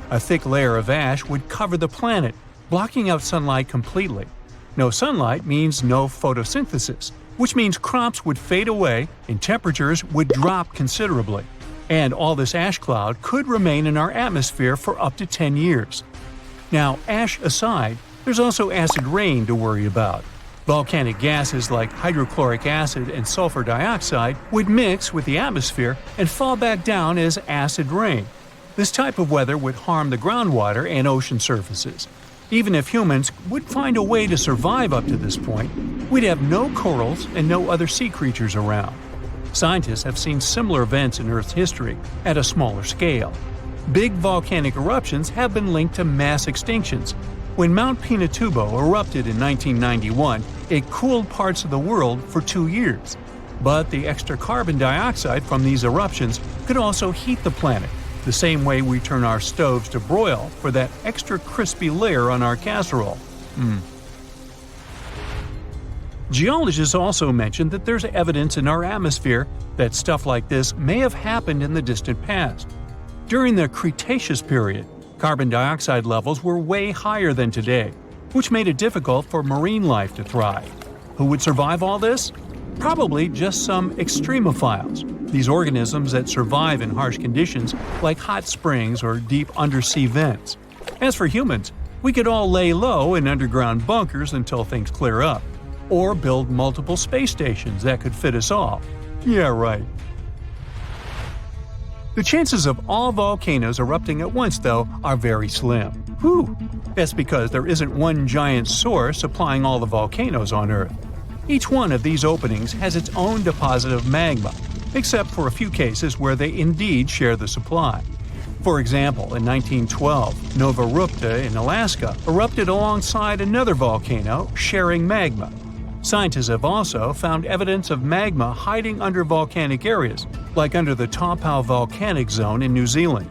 A thick layer of ash would cover the planet, blocking out sunlight completely. No sunlight means no photosynthesis, which means crops would fade away and temperatures would drop considerably. And all this ash cloud could remain in our atmosphere for up to 10 years. Now, ash aside, there's also acid rain to worry about. Volcanic gases like hydrochloric acid and sulfur dioxide would mix with the atmosphere and fall back down as acid rain. This type of weather would harm the groundwater and ocean surfaces. Even if humans would find a way to survive up to this point, we'd have no corals and no other sea creatures around. Scientists have seen similar events in Earth's history at a smaller scale. Big volcanic eruptions have been linked to mass extinctions. When Mount Pinatubo erupted in 1991, it cooled parts of the world for 2 years. But the extra carbon dioxide from these eruptions could also heat the planet, the same way we turn our stoves to broil for that extra crispy layer on our casserole. Geologists also mentioned that there's evidence in our atmosphere that stuff like this may have happened in the distant past. During the Cretaceous period, carbon dioxide levels were way higher than today, which made it difficult for marine life to thrive. Who would survive all this? Probably just some extremophiles, these organisms that survive in harsh conditions like hot springs or deep undersea vents. As for humans, we could all lay low in underground bunkers until things clear up, or build multiple space stations that could fit us all. Yeah, right. The chances of all volcanoes erupting at once, though, are very slim. Whew! That's because there isn't one giant source supplying all the volcanoes on Earth. Each one of these openings has its own deposit of magma, except for a few cases where they indeed share the supply. For example, in 1912, Nova Rupta in Alaska erupted alongside another volcano sharing magma. Scientists have also found evidence of magma hiding under volcanic areas, like under the Taupau volcanic zone in New Zealand.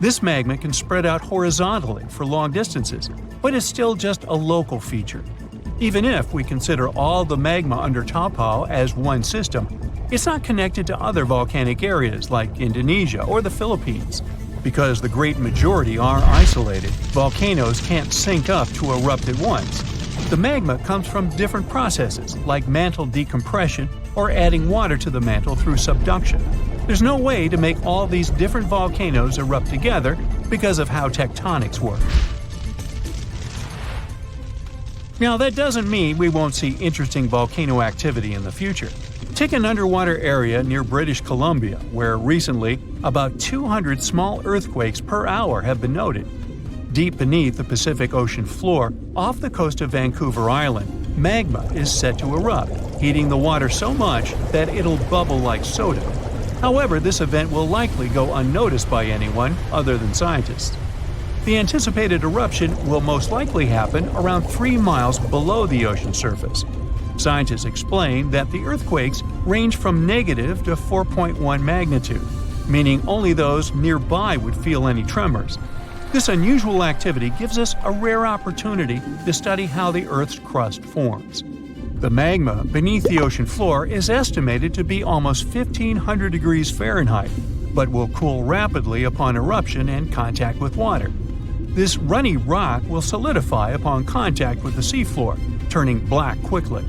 This magma can spread out horizontally for long distances, but is still just a local feature. Even if we consider all the magma under Taupau as one system, it's not connected to other volcanic areas like Indonesia or the Philippines. Because the great majority are isolated, volcanoes can't sync up to erupt at once. The magma comes from different processes like mantle decompression or adding water to the mantle through subduction. There's no way to make all these different volcanoes erupt together because of how tectonics work. Now, that doesn't mean we won't see interesting volcano activity in the future. Take an underwater area near British Columbia, where recently about 200 small earthquakes per hour have been noted. Deep beneath the Pacific Ocean floor, off the coast of Vancouver Island, magma is set to erupt, heating the water so much that it'll bubble like soda. However, this event will likely go unnoticed by anyone other than scientists. The anticipated eruption will most likely happen around 3 miles below the ocean surface. Scientists explain that the earthquakes range from negative to 4.1 magnitude, meaning only those nearby would feel any tremors. This unusual activity gives us a rare opportunity to study how the Earth's crust forms. The magma beneath the ocean floor is estimated to be almost 1,500 degrees Fahrenheit, but will cool rapidly upon eruption and contact with water. This runny rock will solidify upon contact with the seafloor, turning black quickly.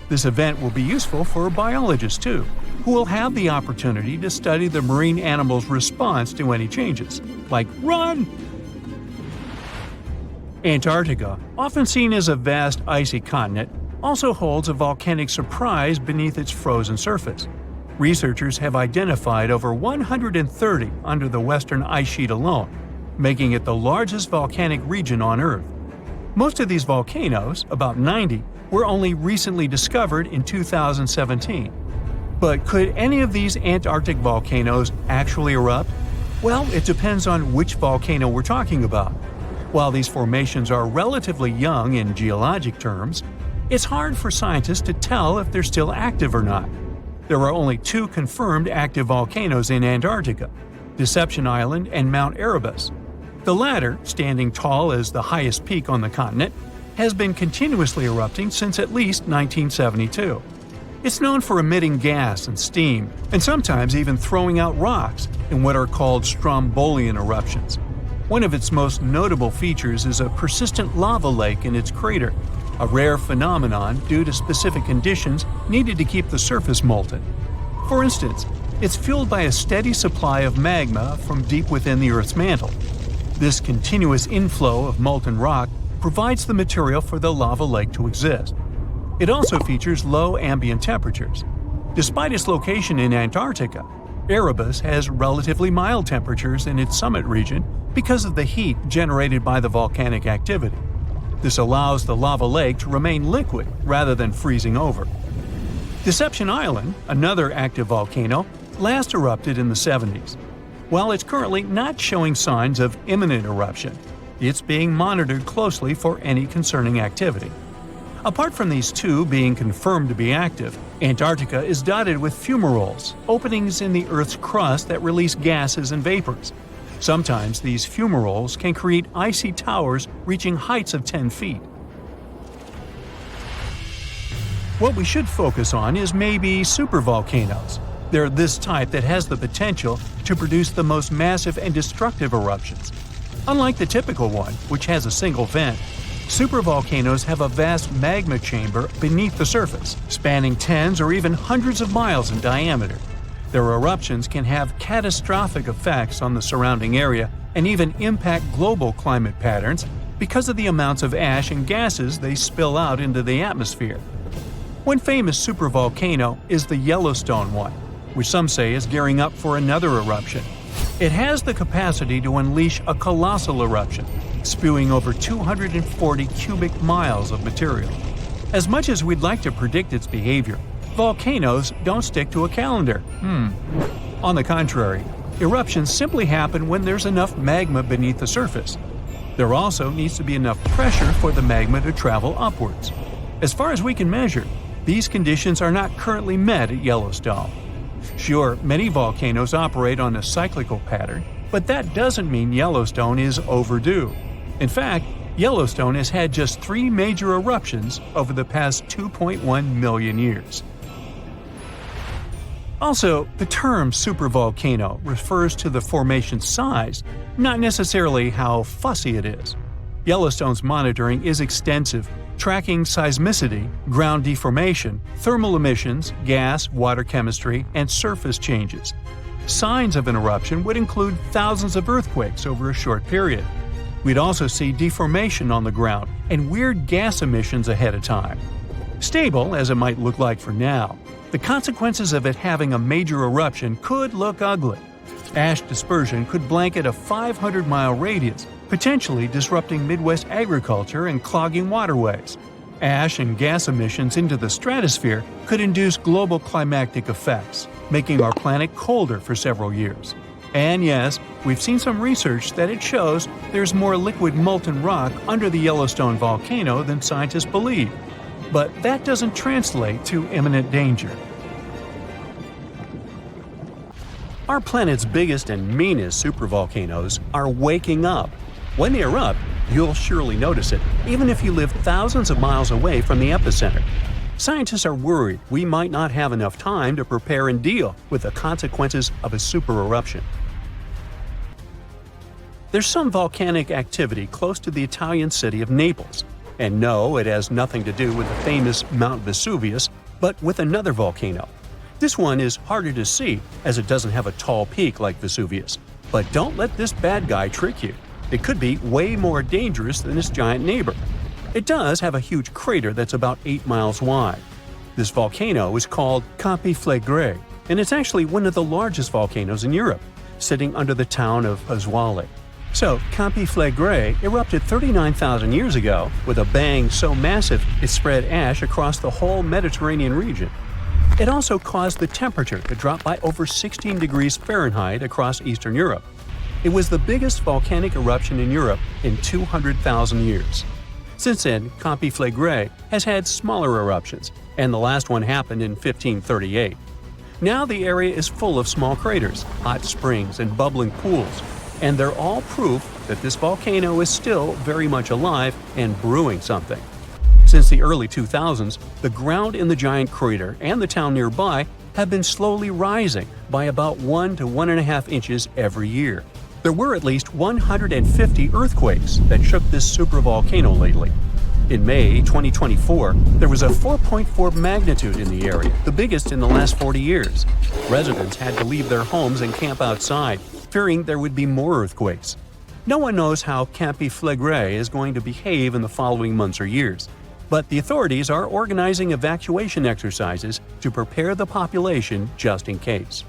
This event will be useful for biologists too, who will have the opportunity to study the marine animals' response to any changes, like run! Antarctica, often seen as a vast icy continent, also holds a volcanic surprise beneath its frozen surface. Researchers have identified over 130 under the western ice sheet alone, making it the largest volcanic region on Earth. Most of these volcanoes, about 90, were only recently discovered in 2017. But could any of these Antarctic volcanoes actually erupt? Well, it depends on which volcano we're talking about. While these formations are relatively young in geologic terms, it's hard for scientists to tell if they're still active or not. There are only 2 confirmed active volcanoes in Antarctica, Deception Island and Mount Erebus. The latter, standing tall as the highest peak on the continent, has been continuously erupting since at least 1972. It's known for emitting gas and steam, and sometimes even throwing out rocks in what are called strombolian eruptions. One of its most notable features is a persistent lava lake in its crater, a rare phenomenon due to specific conditions needed to keep the surface molten. For instance, it's fueled by a steady supply of magma from deep within the Earth's mantle. This continuous inflow of molten rock provides the material for the lava lake to exist. It also features low ambient temperatures. Despite its location in Antarctica, Erebus has relatively mild temperatures in its summit region because of the heat generated by the volcanic activity. This allows the lava lake to remain liquid rather than freezing over. Deception Island, another active volcano, last erupted in the 70s. While it's currently not showing signs of imminent eruption, it's being monitored closely for any concerning activity. Apart from these two being confirmed to be active, Antarctica is dotted with fumaroles, openings in the Earth's crust that release gases and vapors. Sometimes these fumaroles can create icy towers reaching heights of 10 feet. What we should focus on is maybe supervolcanoes. They're this type that has the potential to produce the most massive and destructive eruptions. Unlike the typical one, which has a single vent, supervolcanoes have a vast magma chamber beneath the surface, spanning tens or even hundreds of miles in diameter. Their eruptions can have catastrophic effects on the surrounding area and even impact global climate patterns because of the amounts of ash and gases they spill out into the atmosphere. One famous supervolcano is the Yellowstone one, which some say is gearing up for another eruption. It has the capacity to unleash a colossal eruption, spewing over 240 cubic miles of material. As much as we'd like to predict its behavior, volcanoes don't stick to a calendar. On the contrary, eruptions simply happen when there's enough magma beneath the surface. There also needs to be enough pressure for the magma to travel upwards. As far as we can measure, these conditions are not currently met at Yellowstone. Sure, many volcanoes operate on a cyclical pattern, but that doesn't mean Yellowstone is overdue. In fact, Yellowstone has had just 3 major eruptions over the past 2.1 million years. Also, the term supervolcano refers to the formation's size, not necessarily how fussy it is. Yellowstone's monitoring is extensive, tracking seismicity, ground deformation, thermal emissions, gas, water chemistry, and surface changes. Signs of an eruption would include thousands of earthquakes over a short period. We'd also see deformation on the ground and weird gas emissions ahead of time. Stable as it might look like for now, the consequences of it having a major eruption could look ugly. Ash dispersion could blanket a 500-mile radius, potentially disrupting Midwest agriculture and clogging waterways. Ash and gas emissions into the stratosphere could induce global climatic effects, making our planet colder for several years. And yes, we've seen some research that it shows there's more liquid molten rock under the Yellowstone volcano than scientists believe. But that doesn't translate to imminent danger. Our planet's biggest and meanest supervolcanoes are waking up. When they erupt, you'll surely notice it, even if you live thousands of miles away from the epicenter. Scientists are worried we might not have enough time to prepare and deal with the consequences of a supereruption. There's some volcanic activity close to the Italian city of Naples. And no, it has nothing to do with the famous Mount Vesuvius, but with another volcano. This one is harder to see as it doesn't have a tall peak like Vesuvius. But don't let this bad guy trick you. It could be way more dangerous than its giant neighbor. It does have a huge crater that's about 8 miles wide. This volcano is called Campi Flegrei, and it's actually one of the largest volcanoes in Europe, sitting under the town of Pasquale. So, Campi Flegrei erupted 39,000 years ago with a bang so massive it spread ash across the whole Mediterranean region. It also caused the temperature to drop by over 16 degrees Fahrenheit across Eastern Europe. It was the biggest volcanic eruption in Europe in 200,000 years. Since then, Campi Flegrei has had smaller eruptions, and the last one happened in 1538. Now the area is full of small craters, hot springs, and bubbling pools, and they're all proof that this volcano is still very much alive and brewing something. Since the early 2000s, the ground in the giant crater and the town nearby have been slowly rising by about 1 to 1.5 inches every year. There were at least 150 earthquakes that shook this supervolcano lately. In May 2024, there was a 4.4 magnitude in the area, the biggest in the last 40 years. Residents had to leave their homes and camp outside, fearing there would be more earthquakes. No one knows how Campi Flegrei is going to behave in the following months or years, but the authorities are organizing evacuation exercises to prepare the population just in case.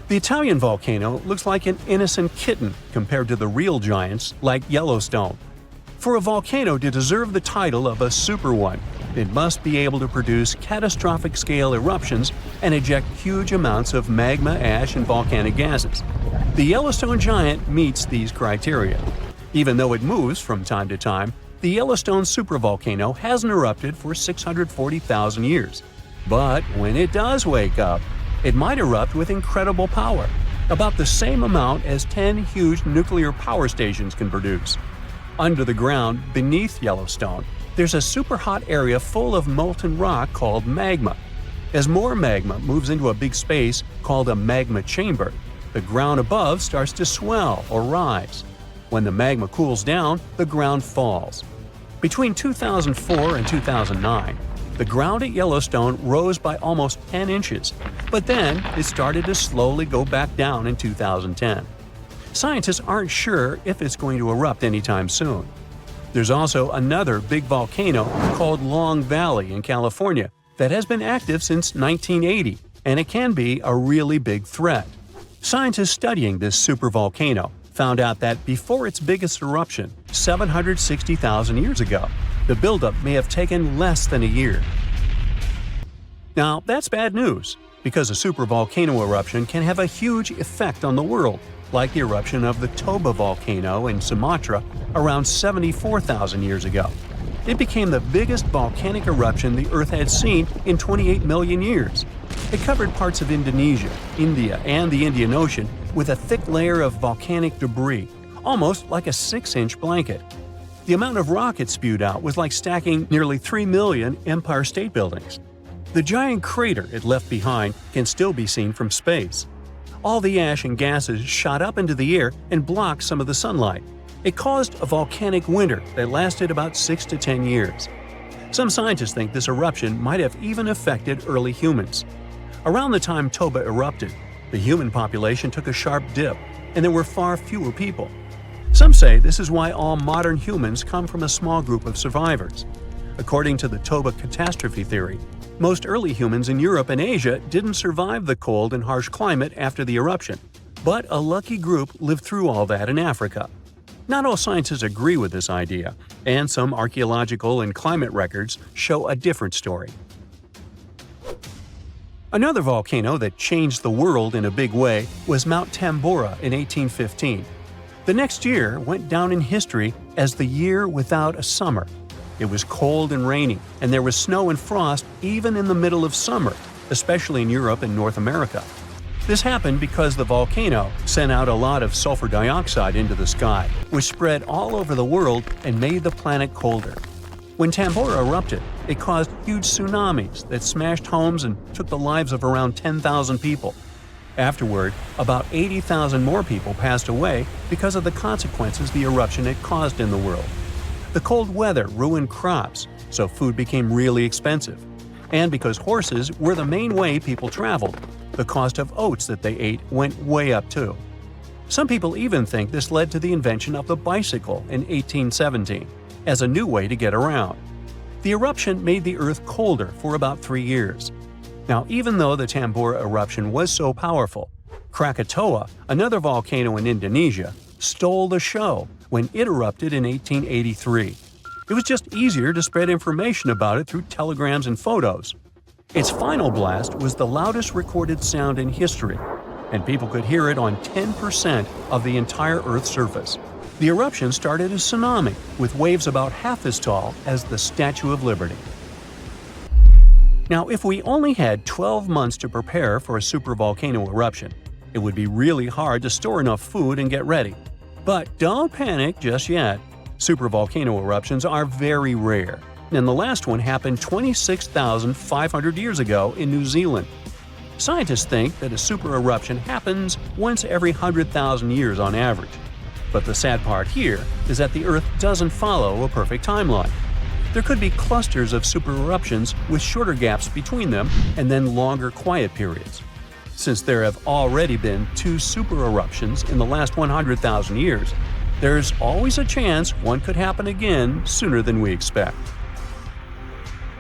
The Italian volcano looks like an innocent kitten compared to the real giants like Yellowstone. For a volcano to deserve the title of a super one, it must be able to produce catastrophic-scale eruptions and eject huge amounts of magma, ash, and volcanic gases. The Yellowstone Giant meets these criteria. Even though it moves from time to time, the Yellowstone supervolcano hasn't erupted for 640,000 years. But when it does wake up, it might erupt with incredible power, about the same amount as 10 huge nuclear power stations can produce. Under the ground, beneath Yellowstone, there's a super-hot area full of molten rock called magma. As more magma moves into a big space called a magma chamber, the ground above starts to swell or rise. When the magma cools down, the ground falls. Between 2004 and 2009, the ground at Yellowstone rose by almost 10 inches, but then it started to slowly go back down in 2010. Scientists aren't sure if it's going to erupt anytime soon. There's also another big volcano called Long Valley in California that has been active since 1980, and it can be a really big threat. Scientists studying this supervolcano found out that before its biggest eruption, 760,000 years ago, the buildup may have taken less than a year. Now, that's bad news, because a supervolcano eruption can have a huge effect on the world, like the eruption of the Toba volcano in Sumatra around 74,000 years ago. It became the biggest volcanic eruption the Earth had seen in 28 million years. It covered parts of Indonesia, India, and the Indian Ocean with a thick layer of volcanic debris, almost like a 6-inch blanket. The amount of rock it spewed out was like stacking nearly 3 million Empire State Buildings. The giant crater it left behind can still be seen from space. All the ash and gases shot up into the air and blocked some of the sunlight. It caused a volcanic winter that lasted about 6 to 10 years. Some scientists think this eruption might have even affected early humans. Around the time Toba erupted, the human population took a sharp dip, and there were far fewer people. Some say this is why all modern humans come from a small group of survivors. According to the Toba catastrophe theory, most early humans in Europe and Asia didn't survive the cold and harsh climate after the eruption, but a lucky group lived through all that in Africa. Not all scientists agree with this idea, and some archaeological and climate records show a different story. Another volcano that changed the world in a big way was Mount Tambora in 1815. The next year went down in history as the year without a summer. It was cold and rainy, and there was snow and frost even in the middle of summer, especially in Europe and North America. This happened because the volcano sent out a lot of sulfur dioxide into the sky, which spread all over the world and made the planet colder. When Tambora erupted, it caused huge tsunamis that smashed homes and took the lives of around 10,000 people. Afterward, about 80,000 more people passed away because of the consequences the eruption had caused in the world. The cold weather ruined crops, so food became really expensive. And because horses were the main way people traveled, the cost of oats that they ate went way up too. Some people even think this led to the invention of the bicycle in 1817, as a new way to get around. The eruption made the Earth colder for about 3 years. Now, even though the Tambora eruption was so powerful, Krakatoa, another volcano in Indonesia, stole the show when it erupted in 1883. It was just easier to spread information about it through telegrams and photos. Its final blast was the loudest recorded sound in history, and people could hear it on 10% of the entire Earth's surface. The eruption started a tsunami, with waves about half as tall as the Statue of Liberty. Now, if we only had 12 months to prepare for a supervolcano eruption, it would be really hard to store enough food and get ready. But don't panic just yet. Supervolcano eruptions are very rare, and the last one happened 26,500 years ago in New Zealand. Scientists think that a super eruption happens once every 100,000 years on average. But the sad part here is that the Earth doesn't follow a perfect timeline. There could be clusters of super eruptions with shorter gaps between them and then longer quiet periods. Since there have already been 2 super eruptions in the last 100,000 years, there's always a chance one could happen again sooner than we expect.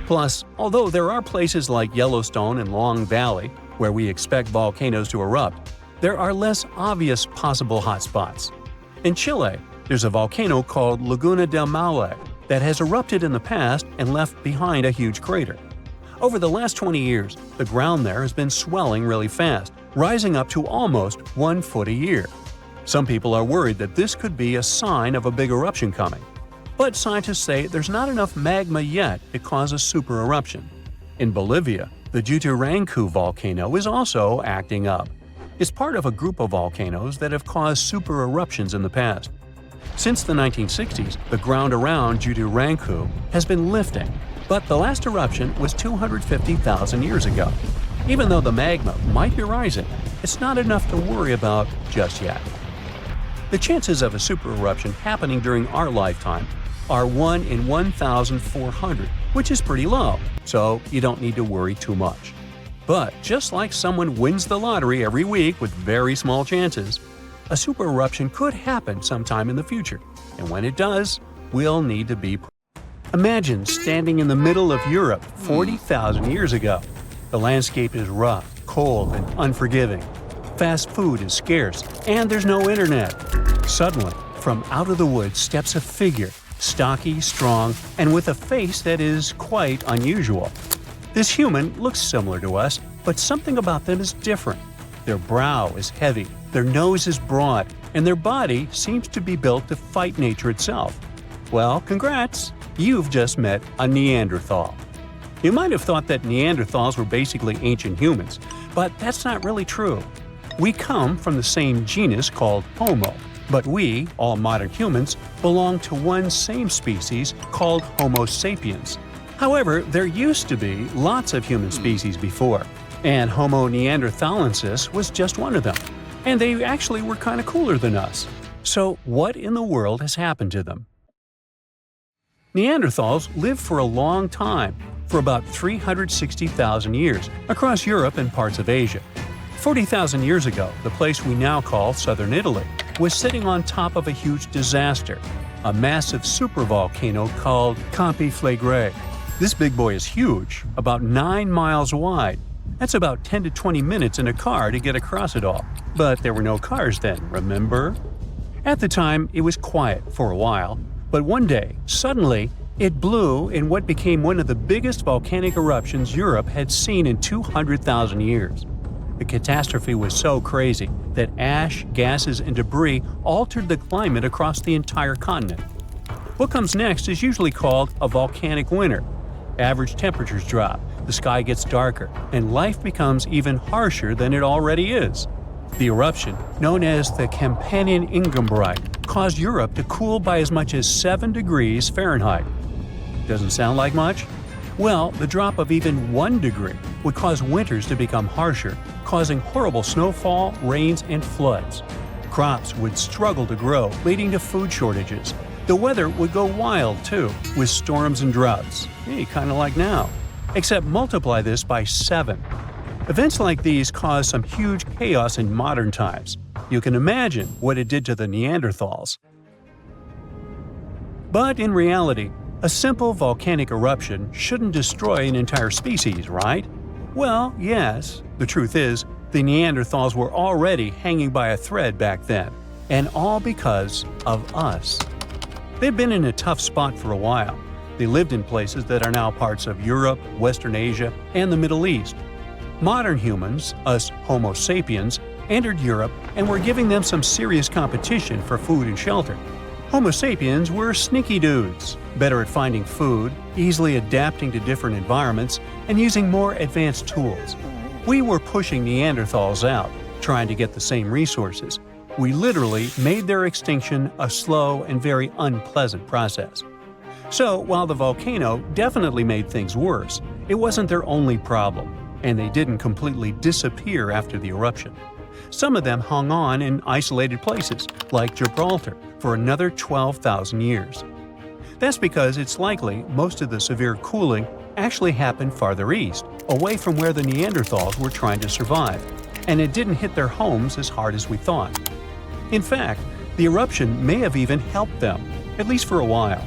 Plus, although there are places like Yellowstone and Long Valley where we expect volcanoes to erupt, there are less obvious possible hotspots. In Chile, There's a volcano called Laguna del Maule that has erupted in the past and left behind a huge crater. Over the last 20 years, the ground there has been swelling really fast, rising up to almost 1 foot a year. Some people are worried that this could be a sign of a big eruption coming. But scientists say there's not enough magma yet to cause a super eruption. In Bolivia, the Jutarancu volcano is also acting up. It's part of a group of volcanoes that have caused super eruptions in the past. Since the 1960s, the ground around Jutarancu has been lifting, but the last eruption was 250,000 years ago. Even though the magma might be rising, it's not enough to worry about just yet. The chances of a super eruption happening during our lifetime are 1 in 1,400, which is pretty low, so you don't need to worry too much. But just like someone wins the lottery every week with very small chances, a super eruption could happen sometime in the future, and when it does, we'll need to be prepared. Imagine standing in the middle of Europe 40,000 years ago. The landscape is rough, cold, and unforgiving. Fast food is scarce, and there's no internet. Suddenly, from out of the woods steps a figure, stocky, strong, and with a face that is quite unusual. This human looks similar to us, but something about them is different. Their brow is heavy, their nose is broad, and their body seems to be built to fight nature itself. Well, congrats! You've just met a Neanderthal. You might have thought that Neanderthals were basically ancient humans, but that's not really true. We come from the same genus called Homo, but we, all modern humans, belong to one same species called Homo sapiens. However, there used to be lots of human species before, and Homo neanderthalensis was just one of them. And they actually were kind of cooler than us. So what in the world has happened to them? Neanderthals lived for a long time, for about 360,000 years, across Europe and parts of Asia. 40,000 years ago, the place we now call southern Italy was sitting on top of a huge disaster, a massive supervolcano called Campi Flegrei. This big boy is huge, about 9 miles wide. That's about 10 to 20 minutes in a car to get across it all. But there were no cars then, remember? At the time, it was quiet for a while, but one day, suddenly, it blew in what became one of the biggest volcanic eruptions Europe had seen in 200,000 years. The catastrophe was so crazy that ash, gases, and debris altered the climate across the entire continent. What comes next is usually called a volcanic winter. Average temperatures drop, the sky gets darker, and life becomes even harsher than it already is. The eruption, known as the Campanian Ingumbrite, caused Europe to cool by as much as 7 degrees Fahrenheit. Doesn't sound like much? Well, the drop of even 1 degree would cause winters to become harsher, causing horrible snowfall, rains, and floods. Crops would struggle to grow, leading to food shortages. The weather would go wild, too, with storms and droughts. Kind of like now. Except multiply this by 7. Events like these caused some huge chaos in modern times. You can imagine what it did to the Neanderthals. But in reality, a simple volcanic eruption shouldn't destroy an entire species, right? Well, yes. The truth is, the Neanderthals were already hanging by a thread back then, and all because of us. They've been in a tough spot for a while. They lived in places that are now parts of Europe, Western Asia, and the Middle East. Modern humans, us Homo sapiens, entered Europe and were giving them some serious competition for food and shelter. Homo sapiens were sneaky dudes, better at finding food, easily adapting to different environments, and using more advanced tools. We were pushing Neanderthals out, trying to get the same resources. We literally made their extinction a slow and very unpleasant process. So, while the volcano definitely made things worse, it wasn't their only problem, and they didn't completely disappear after the eruption. Some of them hung on in isolated places, like Gibraltar, for another 12,000 years. That's because it's likely most of the severe cooling actually happened farther east, away from where the Neanderthals were trying to survive, and it didn't hit their homes as hard as we thought. In fact, the eruption may have even helped them, at least for a while.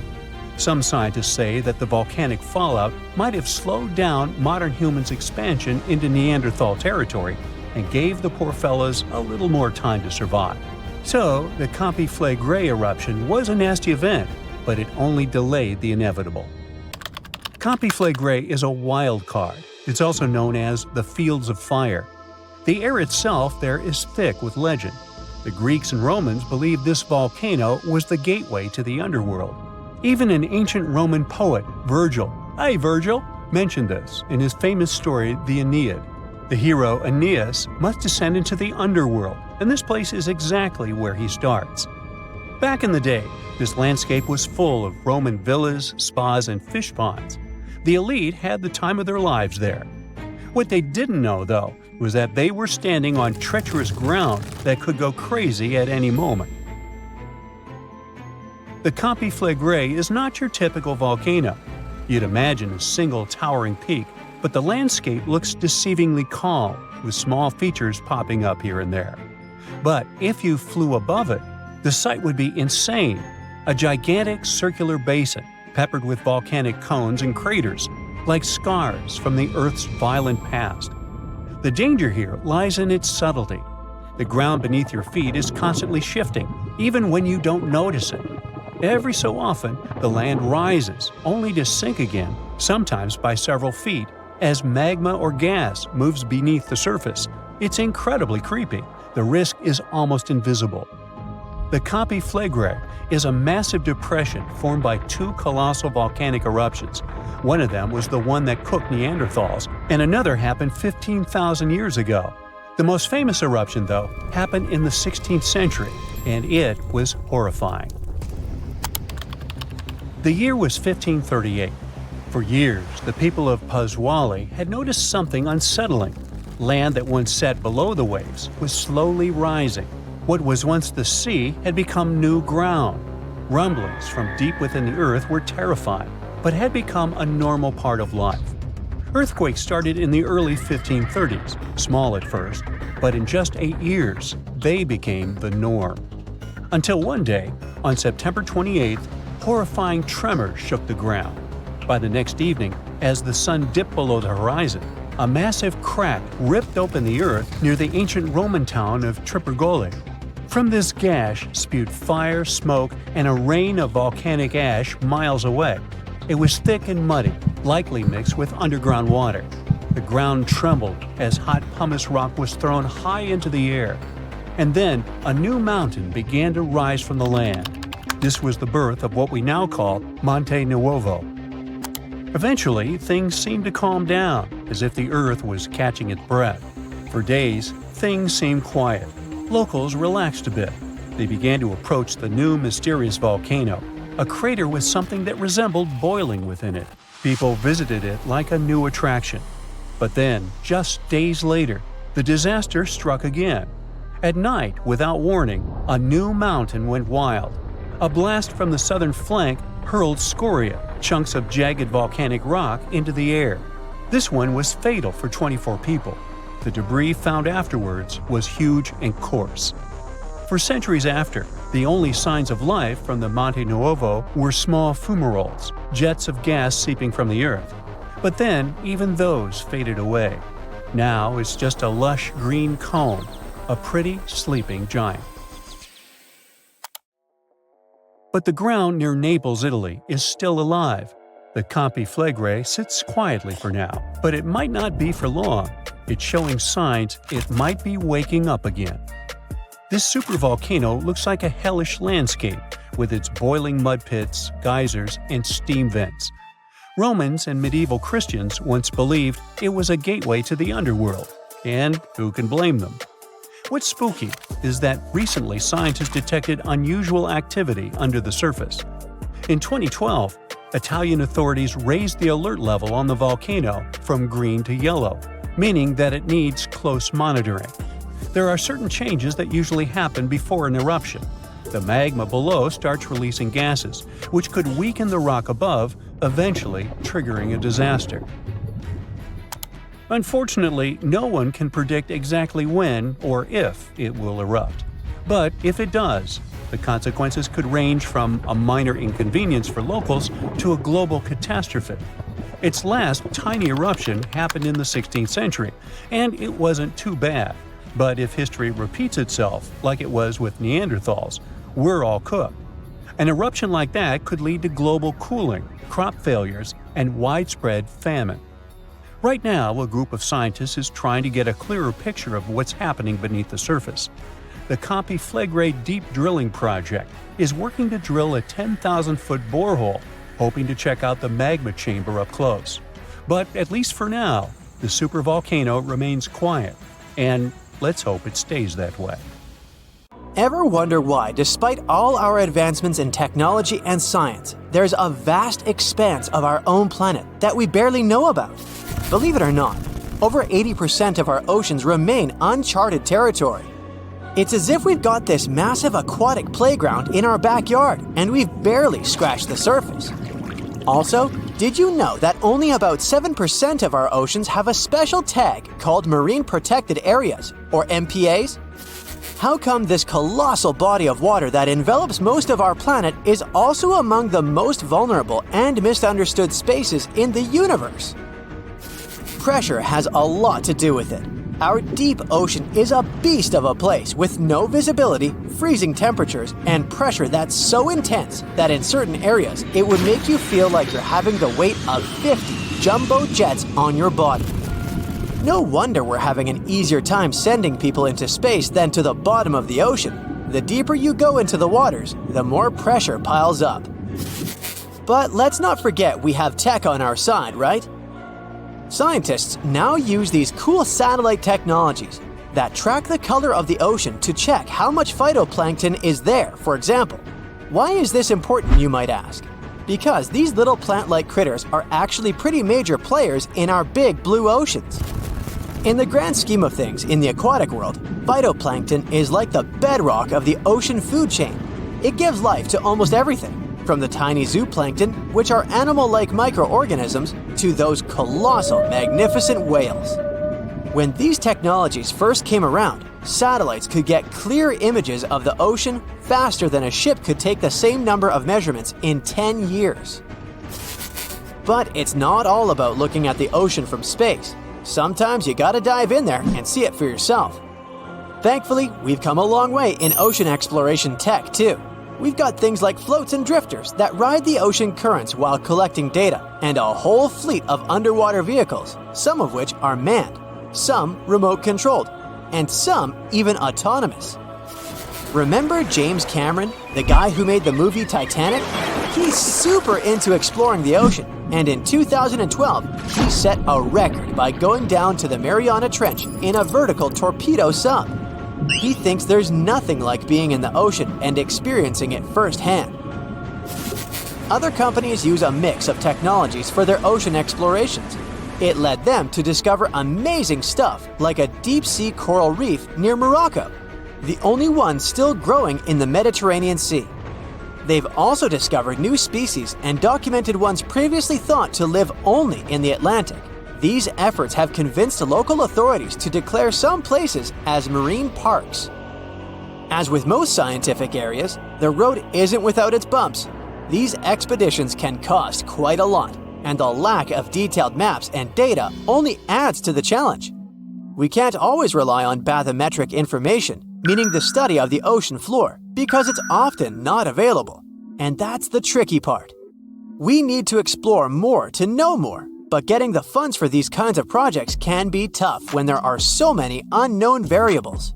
Some scientists say that the volcanic fallout might have slowed down modern humans' expansion into Neanderthal territory and gave the poor fellas a little more time to survive. So, the Campi Flegrei eruption was a nasty event, but it only delayed the inevitable. Campi Flegrei is a wild card. It's also known as the Fields of Fire. The air itself there is thick with legend. The Greeks and Romans believed this volcano was the gateway to the underworld. Even an ancient Roman poet, Virgil, mentioned this in his famous story, the Aeneid. The hero Aeneas must descend into the underworld, and this place is exactly where he starts. Back in the day, this landscape was full of Roman villas, spas, and fish ponds. The elite had the time of their lives there. What they didn't know, though, was that they were standing on treacherous ground that could go crazy at any moment. The Campi Flegrei is not your typical volcano. You'd imagine a single towering peak, but the landscape looks deceivingly calm, with small features popping up here and there. But if you flew above it, the sight would be insane. A gigantic circular basin, peppered with volcanic cones and craters, like scars from the Earth's violent past. The danger here lies in its subtlety. The ground beneath your feet is constantly shifting, even when you don't notice it. Every so often, the land rises, only to sink again, sometimes by several feet, as magma or gas moves beneath the surface. It's incredibly creepy. The risk is almost invisible. The Campi Flegrei is a massive depression formed by two colossal volcanic eruptions. One of them was the one that cooked Neanderthals, and another happened 15,000 years ago. The most famous eruption, though, happened in the 16th century, and it was horrifying. The year was 1538. For years, the people of Paswali had noticed something unsettling. Land that once sat below the waves was slowly rising. What was once the sea had become new ground. Rumblings from deep within the earth were terrifying, but had become a normal part of life. Earthquakes started in the early 1530s, small at first, but in just 8 years, they became the norm. Until one day, on September 28th, horrifying tremors shook the ground. By the next evening, as the sun dipped below the horizon, a massive crack ripped open the earth near the ancient Roman town of Borehole. From this gash spewed fire, smoke, and a rain of volcanic ash miles away. It was thick and muddy, likely mixed with underground water. The ground trembled as hot pumice rock was thrown high into the air. And then a new mountain began to rise from the land. This was the birth of what we now call Monte Nuovo. Eventually, things seemed to calm down, as if the earth was catching its breath. For days, things seemed quiet. Locals relaxed a bit. They began to approach the new mysterious volcano, a crater with something that resembled boiling within it. People visited it like a new attraction. But then, just days later, the disaster struck again. At night, without warning, a new mountain went wild. A blast from the southern flank hurled scoria, chunks of jagged volcanic rock, into the air. This one was fatal for 24 people. The debris found afterwards was huge and coarse. For centuries after, the only signs of life from the Monte Nuovo were small fumaroles, jets of gas seeping from the earth. But then, even those faded away. Now it's just a lush green cone, a pretty sleeping giant. But the ground near Naples, Italy, is still alive. The Campi Flegrei sits quietly for now, but it might not be for long. It's showing signs it might be waking up again. This supervolcano looks like a hellish landscape, with its boiling mud pits, geysers, and steam vents. Romans and medieval Christians once believed it was a gateway to the underworld, and who can blame them? What's spooky is that recently scientists detected unusual activity under the surface. In 2012, Italian authorities raised the alert level on the volcano from green to yellow, meaning that it needs close monitoring. There are certain changes that usually happen before an eruption. The magma below starts releasing gases, which could weaken the rock above, eventually triggering a disaster. Unfortunately, no one can predict exactly when or if it will erupt. But if it does, the consequences could range from a minor inconvenience for locals to a global catastrophe. Its last tiny eruption happened in the 16th century, and it wasn't too bad. But if history repeats itself, like it was with Neanderthals, we're all cooked. An eruption like that could lead to global cooling, crop failures, and widespread famine. Right now, a group of scientists is trying to get a clearer picture of what's happening beneath the surface. The Campi Flegrei Deep Drilling Project is working to drill a 10,000-foot borehole, hoping to check out the magma chamber up close. But at least for now, the supervolcano remains quiet, and let's hope it stays that way. Ever wonder why, despite all our advancements in technology and science, there's a vast expanse of our own planet that we barely know about? Believe it or not, over 80% of our oceans remain uncharted territory. It's as if we've got this massive aquatic playground in our backyard, and we've barely scratched the surface. Also, did you know that only about 7% of our oceans have a special tag called Marine Protected Areas, or MPAs? How come this colossal body of water that envelops most of our planet is also among the most vulnerable and misunderstood spaces in the universe? Pressure has a lot to do with it. Our deep ocean is a beast of a place with no visibility, freezing temperatures, and pressure that's so intense that in certain areas it would make you feel like you're having the weight of 50 jumbo jets on your body. No wonder we're having an easier time sending people into space than to the bottom of the ocean. The deeper you go into the waters, the more pressure piles up. But let's not forget we have tech on our side, right? Scientists now use these cool satellite technologies that track the color of the ocean to check how much phytoplankton is there, for example. Why is this important, you might ask? Because these little plant-like critters are actually pretty major players in our big blue oceans. In the grand scheme of things in the aquatic world, phytoplankton is like the bedrock of the ocean food chain. It gives life to almost everything, from the tiny zooplankton, which are animal-like microorganisms, to those colossal, magnificent whales. When these technologies first came around, satellites could get clear images of the ocean faster than a ship could take the same number of measurements in 10 years. But it's not all about looking at the ocean from space. Sometimes you gotta dive in there and see it for yourself. Thankfully, we've come a long way in ocean exploration tech too. We've got things like floats and drifters that ride the ocean currents while collecting data, and a whole fleet of underwater vehicles, some of which are manned, some remote-controlled, and some even autonomous. Remember James Cameron, the guy who made the movie Titanic? He's super into exploring the ocean, and in 2012, he set a record by going down to the Mariana Trench in a vertical torpedo sub. He thinks there's nothing like being in the ocean and experiencing it firsthand. Other companies use a mix of technologies for their ocean explorations. It led them to discover amazing stuff like a deep-sea coral reef near Morocco, the only one still growing in the Mediterranean Sea. They've also discovered new species and documented ones previously thought to live only in the Atlantic. These efforts have convinced local authorities to declare some places as marine parks. As with most scientific areas, the road isn't without its bumps. These expeditions can cost quite a lot, and the lack of detailed maps and data only adds to the challenge. We can't always rely on bathymetric information, meaning the study of the ocean floor, because it's often not available. And that's the tricky part. We need to explore more to know more, but getting the funds for these kinds of projects can be tough when there are so many unknown variables.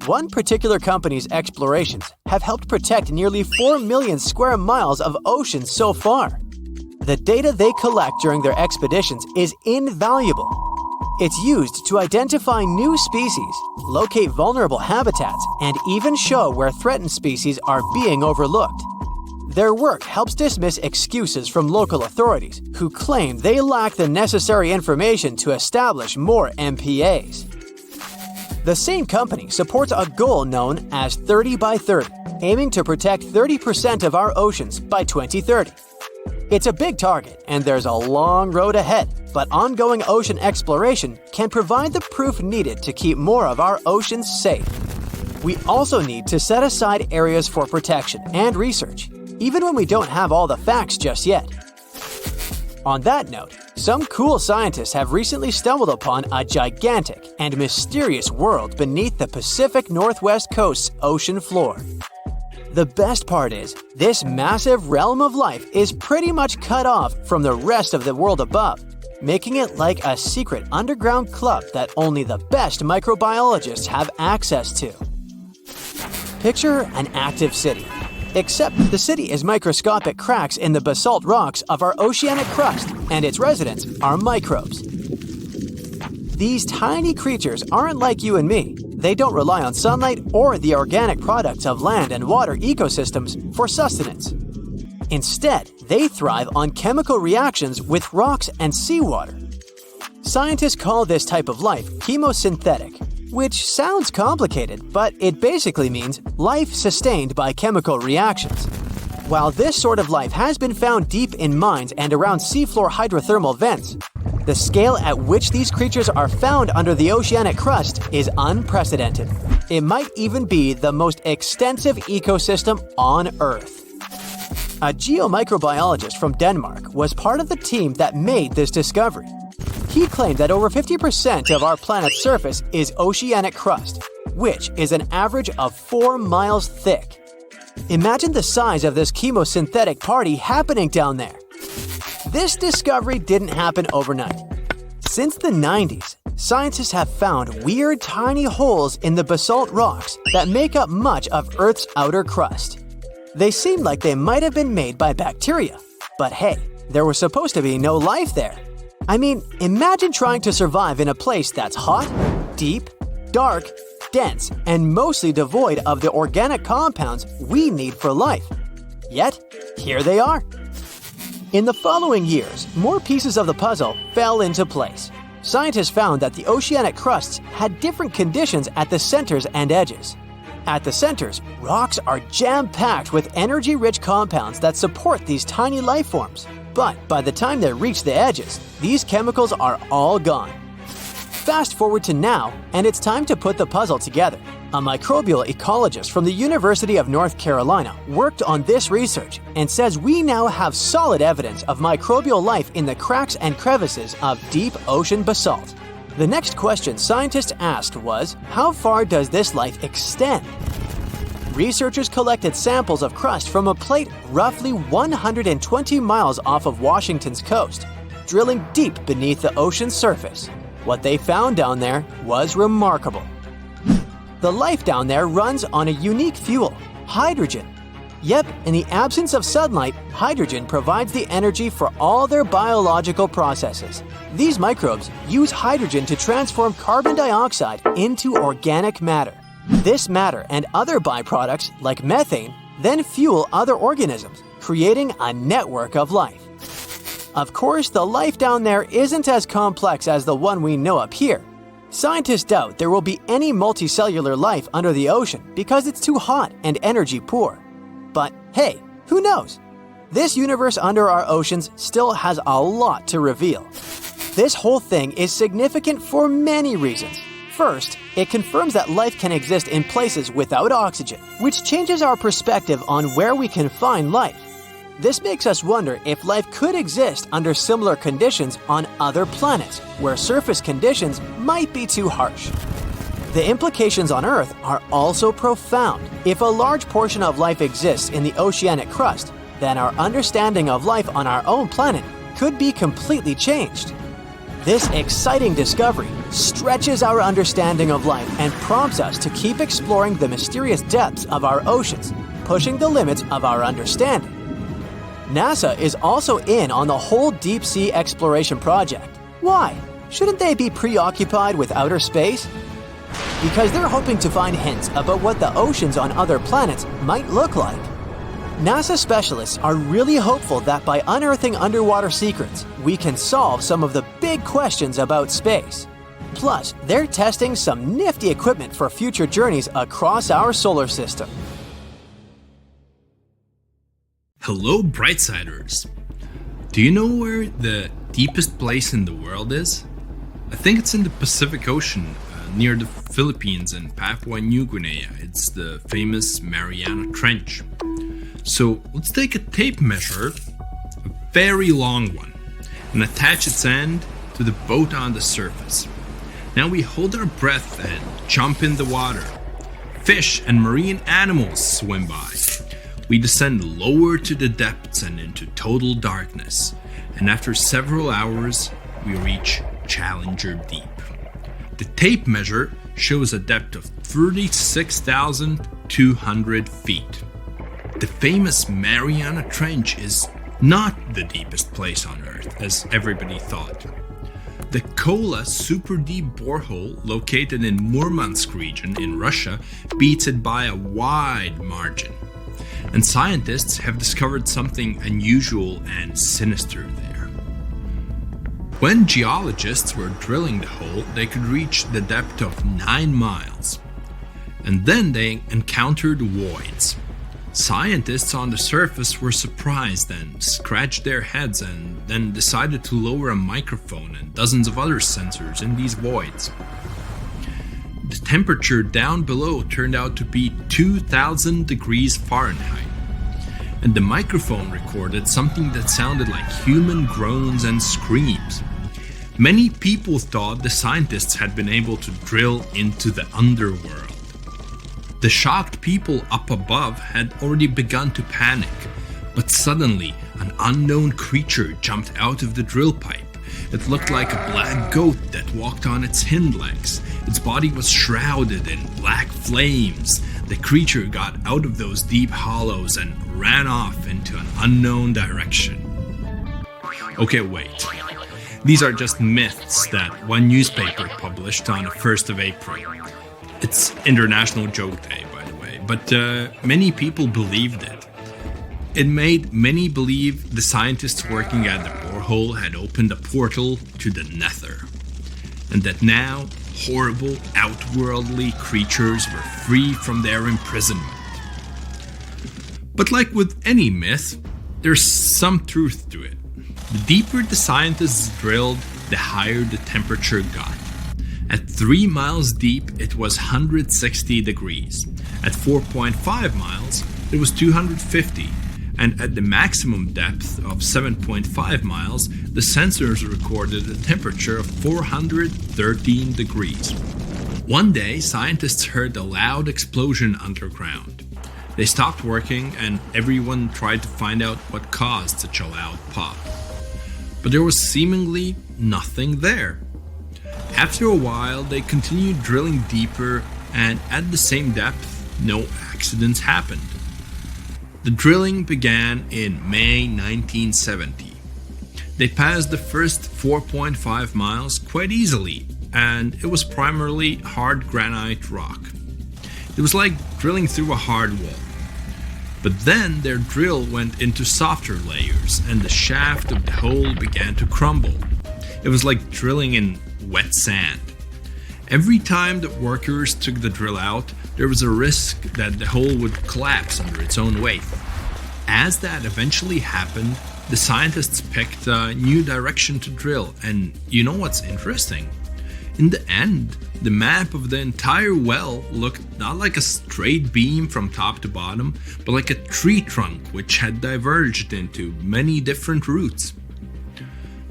One particular company's explorations have helped protect nearly 4 million square miles of ocean so far. The data they collect during their expeditions is invaluable. It's used to identify new species, locate vulnerable habitats, and even show where threatened species are being overlooked. Their work helps dismiss excuses from local authorities who claim they lack the necessary information to establish more MPAs. The same company supports a goal known as 30 by 30, aiming to protect 30% of our oceans by 2030. It's a big target, and there's a long road ahead, but ongoing ocean exploration can provide the proof needed to keep more of our oceans safe. We also need to set aside areas for protection and research, even when we don't have all the facts just yet. On that note, Some cool scientists have recently stumbled upon a gigantic and mysterious world beneath the Pacific Northwest coast's ocean floor. The best part is, this massive realm of life is pretty much cut off from the rest of the world above, making it like a secret underground club that only the best microbiologists have access to. Picture an active city, except the city is microscopic cracks in the basalt rocks of our oceanic crust, and its residents are microbes. These tiny creatures aren't like you and me. They don't rely on sunlight or the organic products of land and water ecosystems for sustenance. Instead, they thrive on chemical reactions with rocks and seawater. Scientists call this type of life chemosynthetic, which sounds complicated, but it basically means life sustained by chemical reactions. While this sort of life has been found deep in mines and around seafloor hydrothermal vents, the scale at which these creatures are found under the oceanic crust is unprecedented. It might even be the most extensive ecosystem on Earth. A geomicrobiologist from Denmark was part of the team that made this discovery. He claimed that over 50% of our planet's surface is oceanic crust, which is an average of 4 miles thick. Imagine the size of this chemosynthetic party happening down there. This discovery didn't happen overnight. Since the 90s, scientists have found weird tiny holes in the basalt rocks that make up much of Earth's outer crust. They seem like they might have been made by bacteria, but hey, there was supposed to be no life there. I mean, imagine trying to survive in a place that's hot, deep, dark, dense, and mostly devoid of the organic compounds we need for life. Yet, here they are. In the following years, more pieces of the puzzle fell into place. Scientists found that the oceanic crusts had different conditions at the centers and edges. At the centers, rocks are jam-packed with energy-rich compounds that support these tiny life forms. But by the time they reach the edges, these chemicals are all gone. Fast forward to now, and it's time to put the puzzle together. A microbial ecologist from the University of North Carolina worked on this research and says we now have solid evidence of microbial life in the cracks and crevices of deep ocean basalt. The next question scientists asked was, how far does this life extend? Researchers collected samples of crust from a plate roughly 120 miles off of Washington's coast, drilling deep beneath the ocean's surface. What they found down there was remarkable. The life down there runs on a unique fuel, hydrogen. Yep, in the absence of sunlight, hydrogen provides the energy for all their biological processes. These microbes use hydrogen to transform carbon dioxide into organic matter. This matter and other byproducts, like methane, then fuel other organisms, creating a network of life. Of course, the life down there isn't as complex as the one we know up here. Scientists doubt there will be any multicellular life under the ocean because it's too hot and energy poor. But hey, who knows? This universe under our oceans still has a lot to reveal. This whole thing is significant for many reasons. First, it confirms that life can exist in places without oxygen, which changes our perspective on where we can find life. This makes us wonder if life could exist under similar conditions on other planets, where surface conditions might be too harsh. The implications on Earth are also profound. If a large portion of life exists in the oceanic crust, then our understanding of life on our own planet could be completely changed. This exciting discovery stretches our understanding of life and prompts us to keep exploring the mysterious depths of our oceans, pushing the limits of our understanding. NASA is also in on the whole deep sea exploration project. Why? Shouldn't they be preoccupied with outer space? Because they're hoping to find hints about what the oceans on other planets might look like. NASA specialists are really hopeful that by unearthing underwater secrets, we can solve some of the big questions about space. Plus, they're testing some nifty equipment for future journeys across our solar system. Hello, Brightsiders! Do you know where the deepest place in the world is? I think it's in the Pacific Ocean, near the Philippines and Papua New Guinea. It's the famous Mariana Trench. So let's take a tape measure, a very long one, and attach its end to the boat on the surface. Now we hold our breath and jump in the water. Fish and marine animals swim by. We descend lower to the depths and into total darkness, and after several hours, we reach Challenger Deep. The tape measure shows a depth of 36,200 feet. The famous Mariana Trench is not the deepest place on Earth, as everybody thought. The Kola Superdeep borehole, located in Murmansk region in Russia, beats it by a wide margin. And scientists have discovered something unusual and sinister there. When geologists were drilling the hole, they could reach the depth of 9 miles. And then they encountered voids. Scientists on the surface were surprised and scratched their heads and then decided to lower a microphone and dozens of other sensors in these voids. The temperature down below turned out to be 2,000 degrees Fahrenheit, and the microphone recorded something that sounded like human groans and screams. Many people thought the scientists had been able to drill into the underworld. The shocked people up above had already begun to panic, but suddenly an unknown creature jumped out of the drill pipe. It looked like a black goat that walked on its hind legs. Its body was shrouded in black flames. The creature got out of those deep hollows and ran off into an unknown direction. Okay, wait. These are just myths that one newspaper published on the 1st of April. It's International Joke Day, by the way, but many people believed it. It made many believe the scientists working at the borehole had opened a portal to the nether, and that now horrible outworldly creatures were free from their imprisonment. But like with any myth, there's some truth to it. The deeper the scientists drilled, the higher the temperature got. At 3 miles deep, it was 160 degrees. At 4.5 miles, it was 250. And at the maximum depth of 7.5 miles, the sensors recorded a temperature of 413 degrees. One day, scientists heard a loud explosion underground. They stopped working and everyone tried to find out what caused such a loud pop. But there was seemingly nothing there. After a while, they continued drilling deeper, and at the same depth, no accidents happened. The drilling began in May 1970. They passed the first 4.5 miles quite easily, and it was primarily hard granite rock. It was like drilling through a hard wall. But then their drill went into softer layers, and the shaft of the hole began to crumble. It was like drilling in wet sand. Every time the workers took the drill out, there was a risk that the hole would collapse under its own weight. As that eventually happened, the scientists picked a new direction to drill, and you know what's interesting? In the end, the map of the entire well looked not like a straight beam from top to bottom, but like a tree trunk which had diverged into many different routes.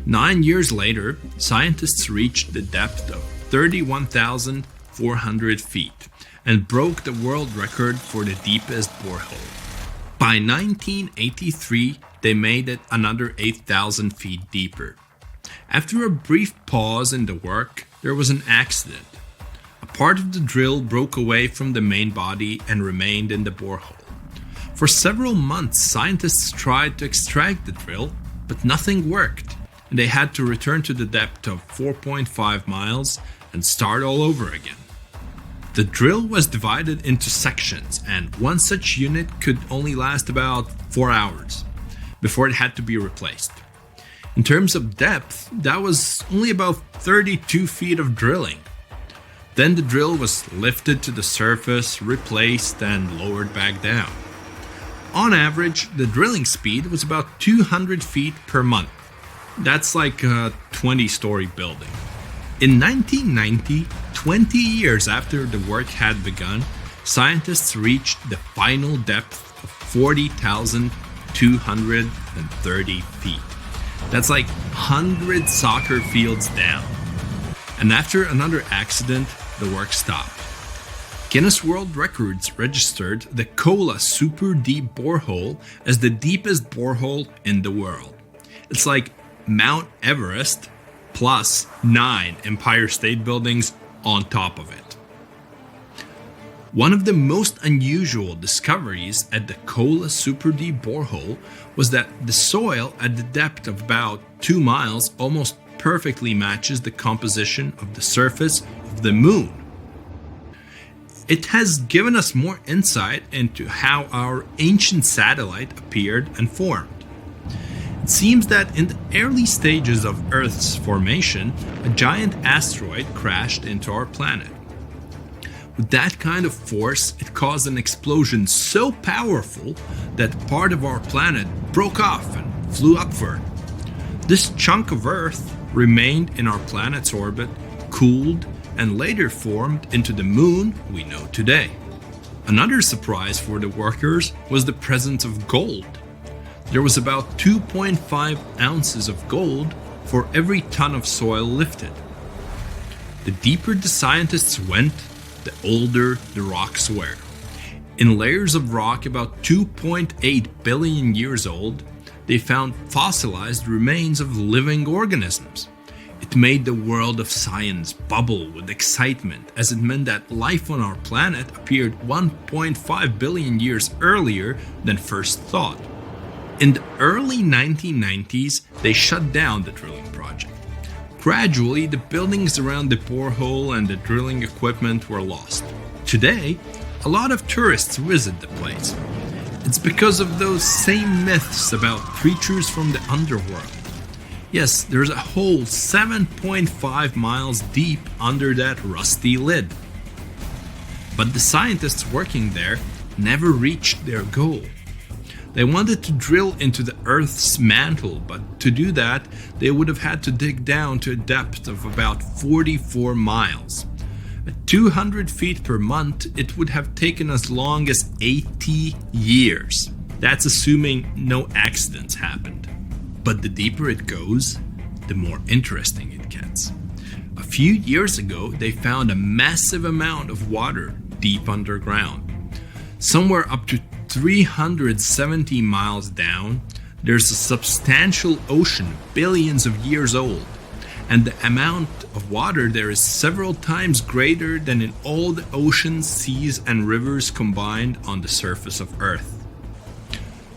9 years later, scientists reached the depth of 31,400 feet and broke the world record for the deepest borehole. By 1983, they made it another 8,000 feet deeper. After a brief pause in the work, there was an accident. A part of the drill broke away from the main body and remained in the borehole. For several months, scientists tried to extract the drill, but nothing worked, and they had to return to the depth of 4.5 miles and start all over again. The drill was divided into sections, and one such unit could only last about 4 hours before it had to be replaced. In terms of depth, that was only about 32 feet of drilling. Then the drill was lifted to the surface, replaced, and lowered back down. On average, the drilling speed was about 200 feet per month. That's like a 20-story building. In 1990, 20 years after the work had begun, scientists reached the final depth of 40,230 feet. That's like 100 soccer fields down. And after another accident, the work stopped. Guinness World Records registered the Kola Superdeep borehole as the deepest borehole in the world. It's like Mount Everest plus 9 Empire State Buildings on top of it. One of the most unusual discoveries at the Kola Superdeep borehole was that the soil at the depth of about 2 miles almost perfectly matches the composition of the surface of the moon. It has given us more insight into how our ancient satellite appeared and formed. It seems that in the early stages of Earth's formation, a giant asteroid crashed into our planet. With that kind of force, it caused an explosion so powerful that part of our planet broke off and flew upward. This chunk of Earth remained in our planet's orbit, cooled, and later formed into the moon we know today. Another surprise for the workers was the presence of gold. There was about 2.5 ounces of gold for every ton of soil lifted. The deeper the scientists went, the older the rocks were. In layers of rock about 2.8 billion years old, they found fossilized remains of living organisms. It made the world of science bubble with excitement, as it meant that life on our planet appeared 1.5 billion years earlier than first thought. In the early 1990s, they shut down the drilling project. Gradually, the buildings around the borehole and the drilling equipment were lost. Today, a lot of tourists visit the place. It's because of those same myths about creatures from the underworld. Yes, there's a hole 7.5 miles deep under that rusty lid. But the scientists working there never reached their goal. They wanted to drill into the Earth's mantle, but to do that, they would have had to dig down to a depth of about 44 miles. At 200 feet per month, it would have taken as long as 80 years. That's assuming no accidents happened. But the deeper it goes, the more interesting it gets. A few years ago, they found a massive amount of water deep underground. Somewhere up to 370 miles down, there's a substantial ocean billions of years old, and the amount of water there is several times greater than in all the oceans, seas, and rivers combined on the surface of Earth.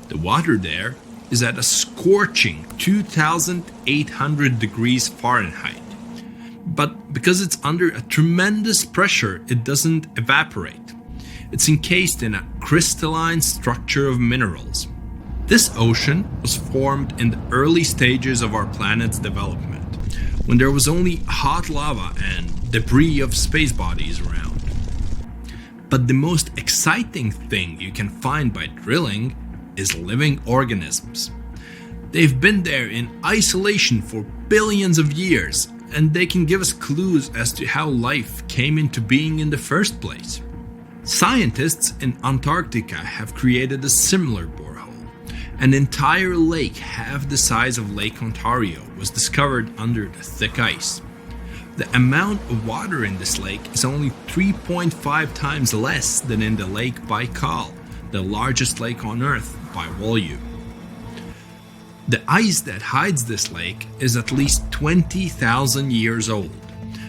The water there is at a scorching 2,800 degrees Fahrenheit. But because it's under a tremendous pressure, it doesn't evaporate. It's encased in a crystalline structure of minerals. This ocean was formed in the early stages of our planet's development, when there was only hot lava and debris of space bodies around. But the most exciting thing you can find by drilling is living organisms. They've been there in isolation for billions of years, and they can give us clues as to how life came into being in the first place. Scientists in Antarctica have created a similar borehole. An entire lake half the size of Lake Ontario was discovered under the thick ice. The amount of water in this lake is only 3.5 times less than in the Lake Baikal, the largest lake on Earth by volume. The ice that hides this lake is at least 20,000 years old,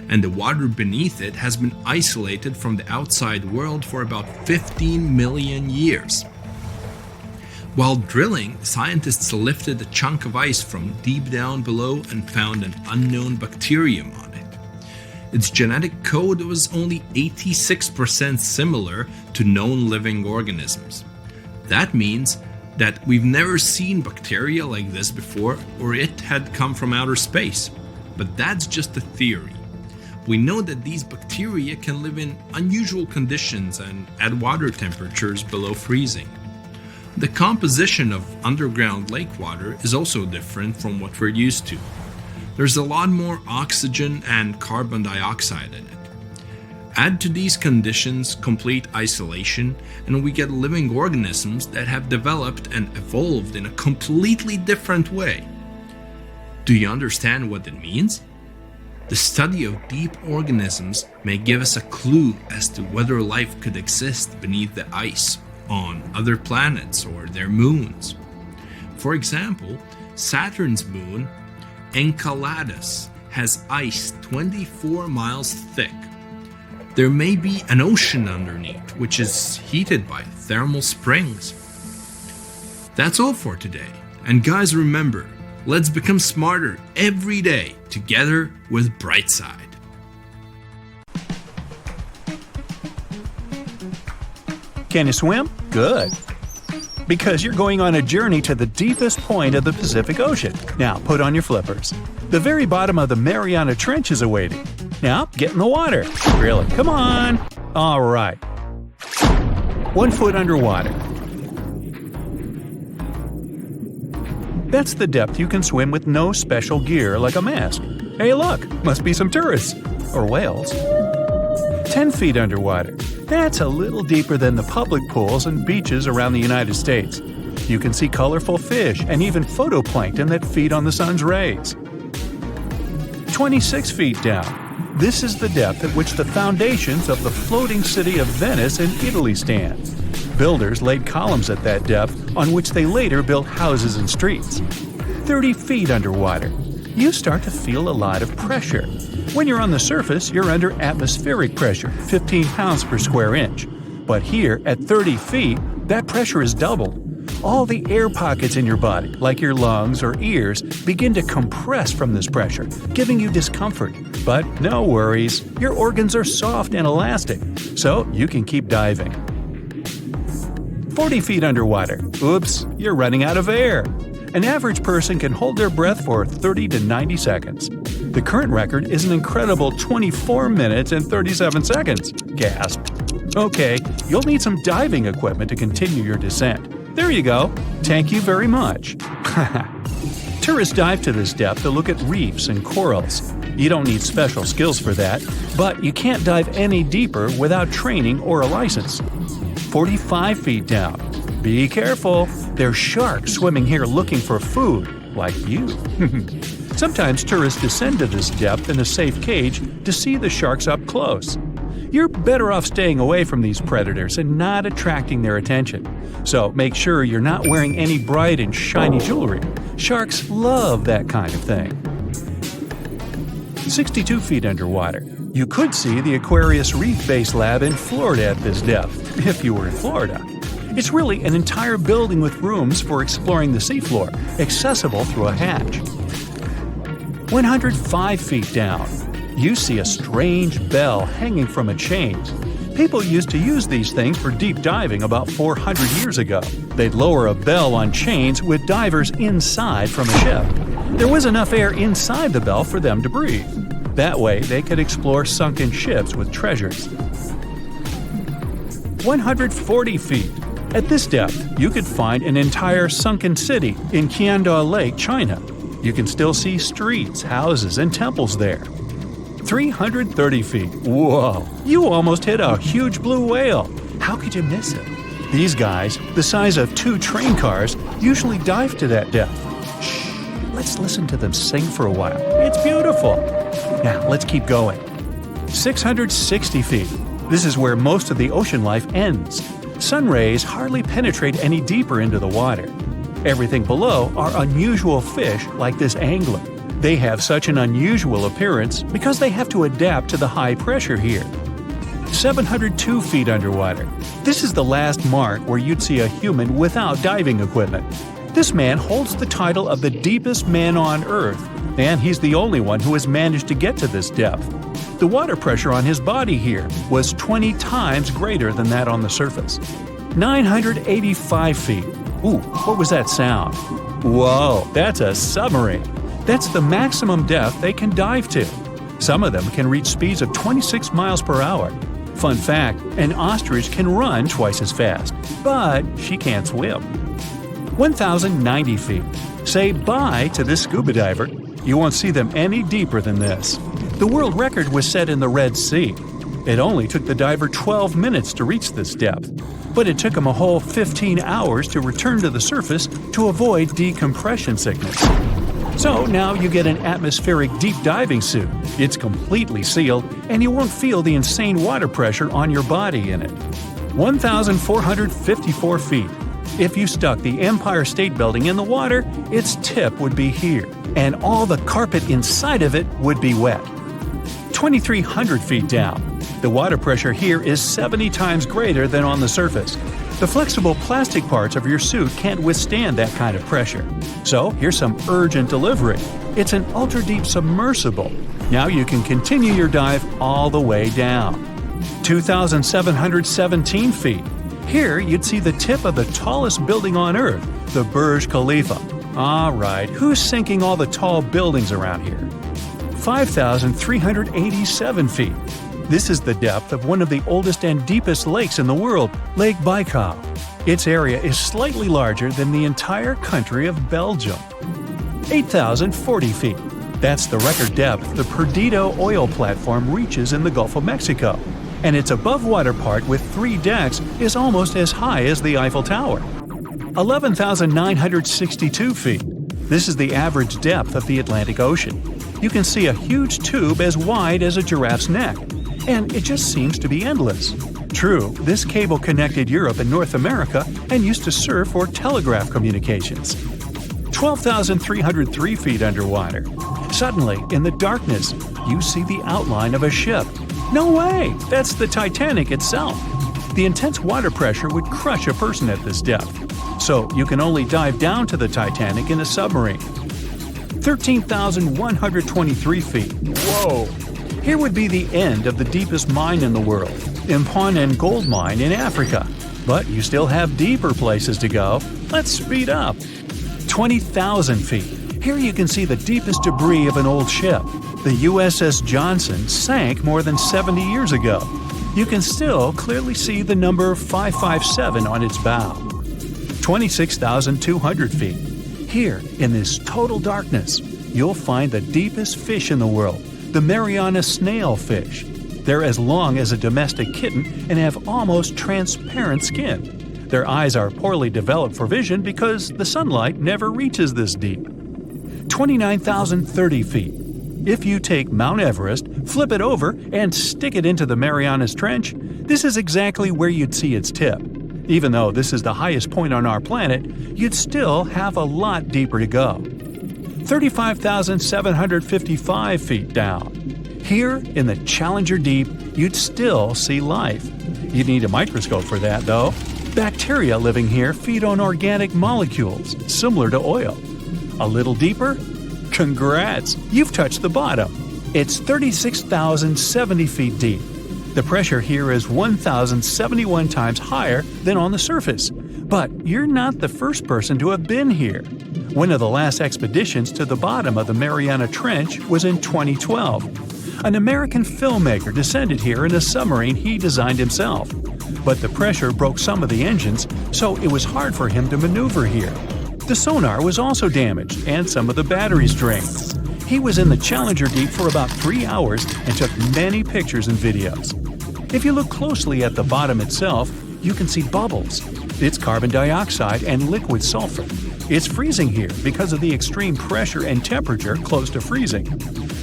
and the water beneath it has been isolated from the outside world for about 15 million years. While drilling, scientists lifted a chunk of ice from deep down below and found an unknown bacterium on it. Its genetic code was only 86% similar to known living organisms. That means that we've never seen bacteria like this before, or it had come from outer space. But that's just a theory. We know that these bacteria can live in unusual conditions and at water temperatures below freezing. The composition of underground lake water is also different from what we're used to. There's a lot more oxygen and carbon dioxide in it. Add to these conditions complete isolation, and we get living organisms that have developed and evolved in a completely different way. Do you understand what it means? The study of deep organisms may give us a clue as to whether life could exist beneath the ice on other planets or their moons. For example, Saturn's moon, Enceladus, has ice 24 miles thick. There may be an ocean underneath, which is heated by thermal springs. That's all for today. And guys, remember, let's become smarter every day together with Brightside. Can you swim? Good. Because you're going on a journey to the deepest point of the Pacific Ocean. Now, put on your flippers. The very bottom of the Mariana Trench is awaiting. Now, get in the water. Really, come on. All right. 1 foot underwater. That's the depth you can swim with no special gear like a mask. Hey look, must be some tourists. Or whales. 10 feet underwater. That's a little deeper than the public pools and beaches around the United States. You can see colorful fish and even phytoplankton that feed on the sun's rays. 26 feet down. This is the depth at which the foundations of the floating city of Venice in Italy stand. Builders laid columns at that depth on which they later built houses and streets. 30 feet underwater. You start to feel a lot of pressure. When you're on the surface, you're under atmospheric pressure, 15 pounds per square inch. But here, at 30 feet, that pressure is doubled. All the air pockets in your body, like your lungs or ears, begin to compress from this pressure, giving you discomfort. But no worries, your organs are soft and elastic, so you can keep diving. 40 feet underwater. Oops, you're running out of air. An average person can hold their breath for 30 to 90 seconds. The current record is an incredible 24 minutes and 37 seconds. Gasp. Okay, you'll need some diving equipment to continue your descent. There you go. Thank you very much. Tourists dive to this depth to look at reefs and corals. You don't need special skills for that, but you can't dive any deeper without training or a license. 45 feet down. Be careful. There's sharks swimming here looking for food, like you. Sometimes tourists descend to this depth in a safe cage to see the sharks up close. You're better off staying away from these predators and not attracting their attention. So make sure you're not wearing any bright and shiny jewelry. Sharks love that kind of thing. 62 feet underwater. You could see the Aquarius Reef Base Lab in Florida at this depth, if you were in Florida. It's really an entire building with rooms for exploring the seafloor, accessible through a hatch. 105 feet down. You see a strange bell hanging from a chain. People used to use these things for deep diving about 400 years ago. They'd lower a bell on chains with divers inside from a ship. There was enough air inside the bell for them to breathe. That way, they could explore sunken ships with treasures. 140 feet. At this depth, you could find an entire sunken city in Qiandao Lake, China. You can still see streets, houses, and temples there. 330 feet. Whoa! You almost hit a huge blue whale. How could you miss it? These guys, the size of 2 train cars, usually dive to that depth. Shh! Let's listen to them sing for a while. It's beautiful. Now, let's keep going. 660 feet. This is where most of the ocean life ends. Sun rays hardly penetrate any deeper into the water. Everything below are unusual fish like this angler. They have such an unusual appearance because they have to adapt to the high pressure here. 702 feet underwater. This is the last mark where you'd see a human without diving equipment. This man holds the title of the deepest man on Earth, and he's the only one who has managed to get to this depth. The water pressure on his body here was 20 times greater than that on the surface. 985 feet. Ooh, what was that sound? Whoa, that's a submarine. That's the maximum depth they can dive to. Some of them can reach speeds of 26 miles per hour. Fun fact, an ostrich can run twice as fast, but she can't swim. 1,090 feet. Say bye to this scuba diver. You won't see them any deeper than this. The world record was set in the Red Sea. It only took the diver 12 minutes to reach this depth, but it took him a whole 15 hours to return to the surface to avoid decompression sickness. So now you get an atmospheric deep diving suit. It's completely sealed, and you won't feel the insane water pressure on your body in it. 1,454 feet. If you stuck the Empire State Building in the water, its tip would be here, and all the carpet inside of it would be wet. 2,300 feet down. The water pressure here is 70 times greater than on the surface. The flexible plastic parts of your suit can't withstand that kind of pressure. So here's some urgent delivery. It's an ultra-deep submersible. Now you can continue your dive all the way down. 2,717 feet. Here you'd see the tip of the tallest building on Earth, the Burj Khalifa. Alright, who's sinking all the tall buildings around here? 5,387 feet. This is the depth of one of the oldest and deepest lakes in the world, Lake Baikal. Its area is slightly larger than the entire country of Belgium. 8,040 feet. That's the record depth the Perdido oil platform reaches in the Gulf of Mexico. And its above-water part with 3 decks is almost as high as the Eiffel Tower. 11,962 feet. This is the average depth of the Atlantic Ocean. You can see a huge tube as wide as a giraffe's neck. And it just seems to be endless. True, this cable connected Europe and North America and used to serve for telegraph communications. 12,303 feet underwater. Suddenly, in the darkness, you see the outline of a ship. No way! That's the Titanic itself. The intense water pressure would crush a person at this depth. So you can only dive down to the Titanic in a submarine. 13,123 feet. Whoa! Here would be the end of the deepest mine in the world, Imponen Gold Mine in Africa. But you still have deeper places to go. Let's speed up. 20,000 feet. Here you can see the deepest debris of an old ship. The USS Johnson sank more than 70 years ago. You can still clearly see the number 557 on its bow. 26,200 feet. Here, in this total darkness, you'll find the deepest fish in the world, the Mariana snailfish. They're as long as a domestic kitten and have almost transparent skin. Their eyes are poorly developed for vision because the sunlight never reaches this deep. 29,030 feet. If you take Mount Everest, flip it over, and stick it into the Marianas Trench, this is exactly where you'd see its tip. Even though this is the highest point on our planet, you'd still have a lot deeper to go. 35,755 feet down. Here, in the Challenger Deep, you'd still see life. You'd need a microscope for that, though. Bacteria living here feed on organic molecules, similar to oil. A little deeper? Congrats! You've touched the bottom. It's 36,070 feet deep. The pressure here is 1,071 times higher than on the surface. But you're not the first person to have been here. One of the last expeditions to the bottom of the Mariana Trench was in 2012. An American filmmaker descended here in a submarine he designed himself. But the pressure broke some of the engines, so it was hard for him to maneuver here. The sonar was also damaged, and some of the batteries drained. He was in the Challenger Deep for about 3 hours and took many pictures and videos. If you look closely at the bottom itself, you can see bubbles. It's carbon dioxide and liquid sulfur. It's freezing here because of the extreme pressure and temperature close to freezing.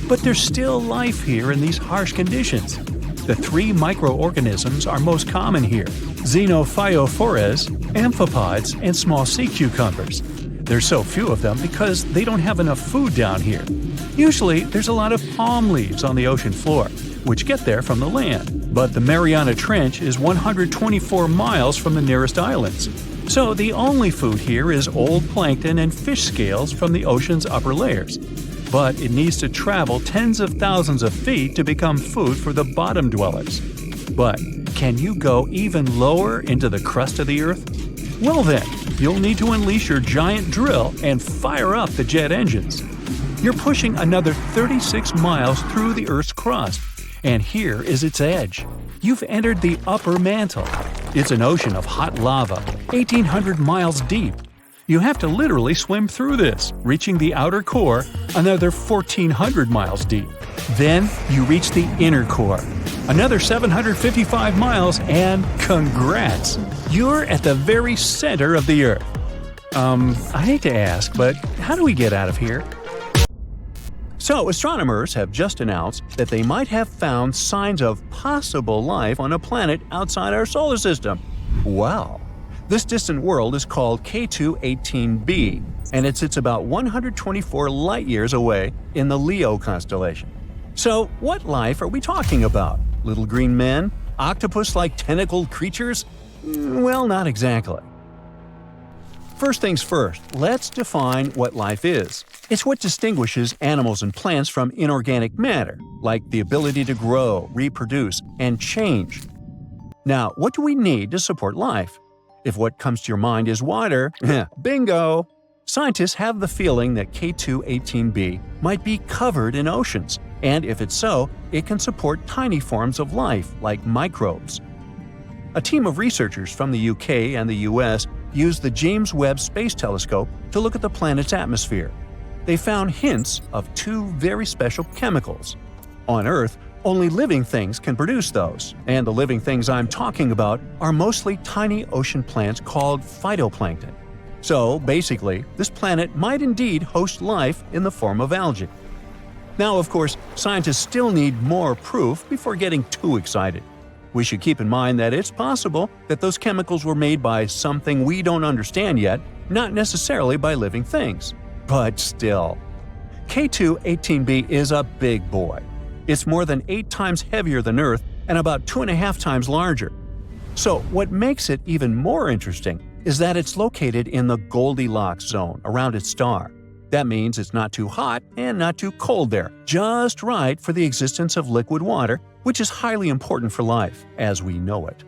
But there's still life here in these harsh conditions. The 3 microorganisms are most common here: xenophytophores, amphipods, and small sea cucumbers. There's so few of them because they don't have enough food down here. Usually, there's a lot of palm leaves on the ocean floor, which get there from the land. But the Mariana Trench is 124 miles from the nearest islands. So the only food here is old plankton and fish scales from the ocean's upper layers. But it needs to travel tens of thousands of feet to become food for the bottom dwellers. But can you go even lower into the crust of the Earth? Well then, you'll need to unleash your giant drill and fire up the jet engines. You're pushing another 36 miles through the Earth's crust, and here is its edge. You've entered the upper mantle. It's an ocean of hot lava, 1,800 miles deep. You have to literally swim through this, reaching the outer core, another 1,400 miles deep. Then you reach the inner core, another 755 miles, and congrats! You're at the very center of the Earth. I hate to ask, but how do we get out of here? So, astronomers have just announced that they might have found signs of possible life on a planet outside our solar system. Wow! This distant world is called K2-18b, and it sits about 124 light-years away in the Leo constellation. So, what life are we talking about? Little green men? Octopus-like tentacled creatures? Well, not exactly. First things first, let's define what life is. It's what distinguishes animals and plants from inorganic matter, like the ability to grow, reproduce, and change. Now, what do we need to support life? If what comes to your mind is water, bingo! Scientists have the feeling that K2-18b might be covered in oceans, and if it's so, it can support tiny forms of life, like microbes. A team of researchers from the UK and the US used the James Webb Space Telescope to look at the planet's atmosphere. They found hints of two very special chemicals. On Earth, only living things can produce those, and the living things I'm talking about are mostly tiny ocean plants called phytoplankton. So, basically, this planet might indeed host life in the form of algae. Now, of course, scientists still need more proof before getting too excited. We should keep in mind that it's possible that those chemicals were made by something we don't understand yet, not necessarily by living things. But still. K2-18b is a big boy. It's more than 8 times heavier than Earth and about 2.5 times larger. So what makes it even more interesting is that it's located in the Goldilocks zone around its star. That means it's not too hot and not too cold there, just right for the existence of liquid water, which is highly important for life, as we know it.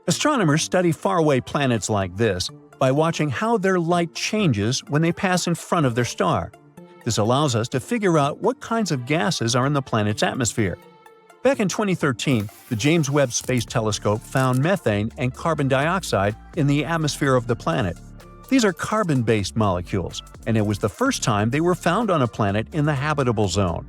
Astronomers study faraway planets like this by watching how their light changes when they pass in front of their star. This allows us to figure out what kinds of gases are in the planet's atmosphere. Back in 2013, the James Webb Space Telescope found methane and carbon dioxide in the atmosphere of the planet. These are carbon-based molecules, and it was the first time they were found on a planet in the habitable zone.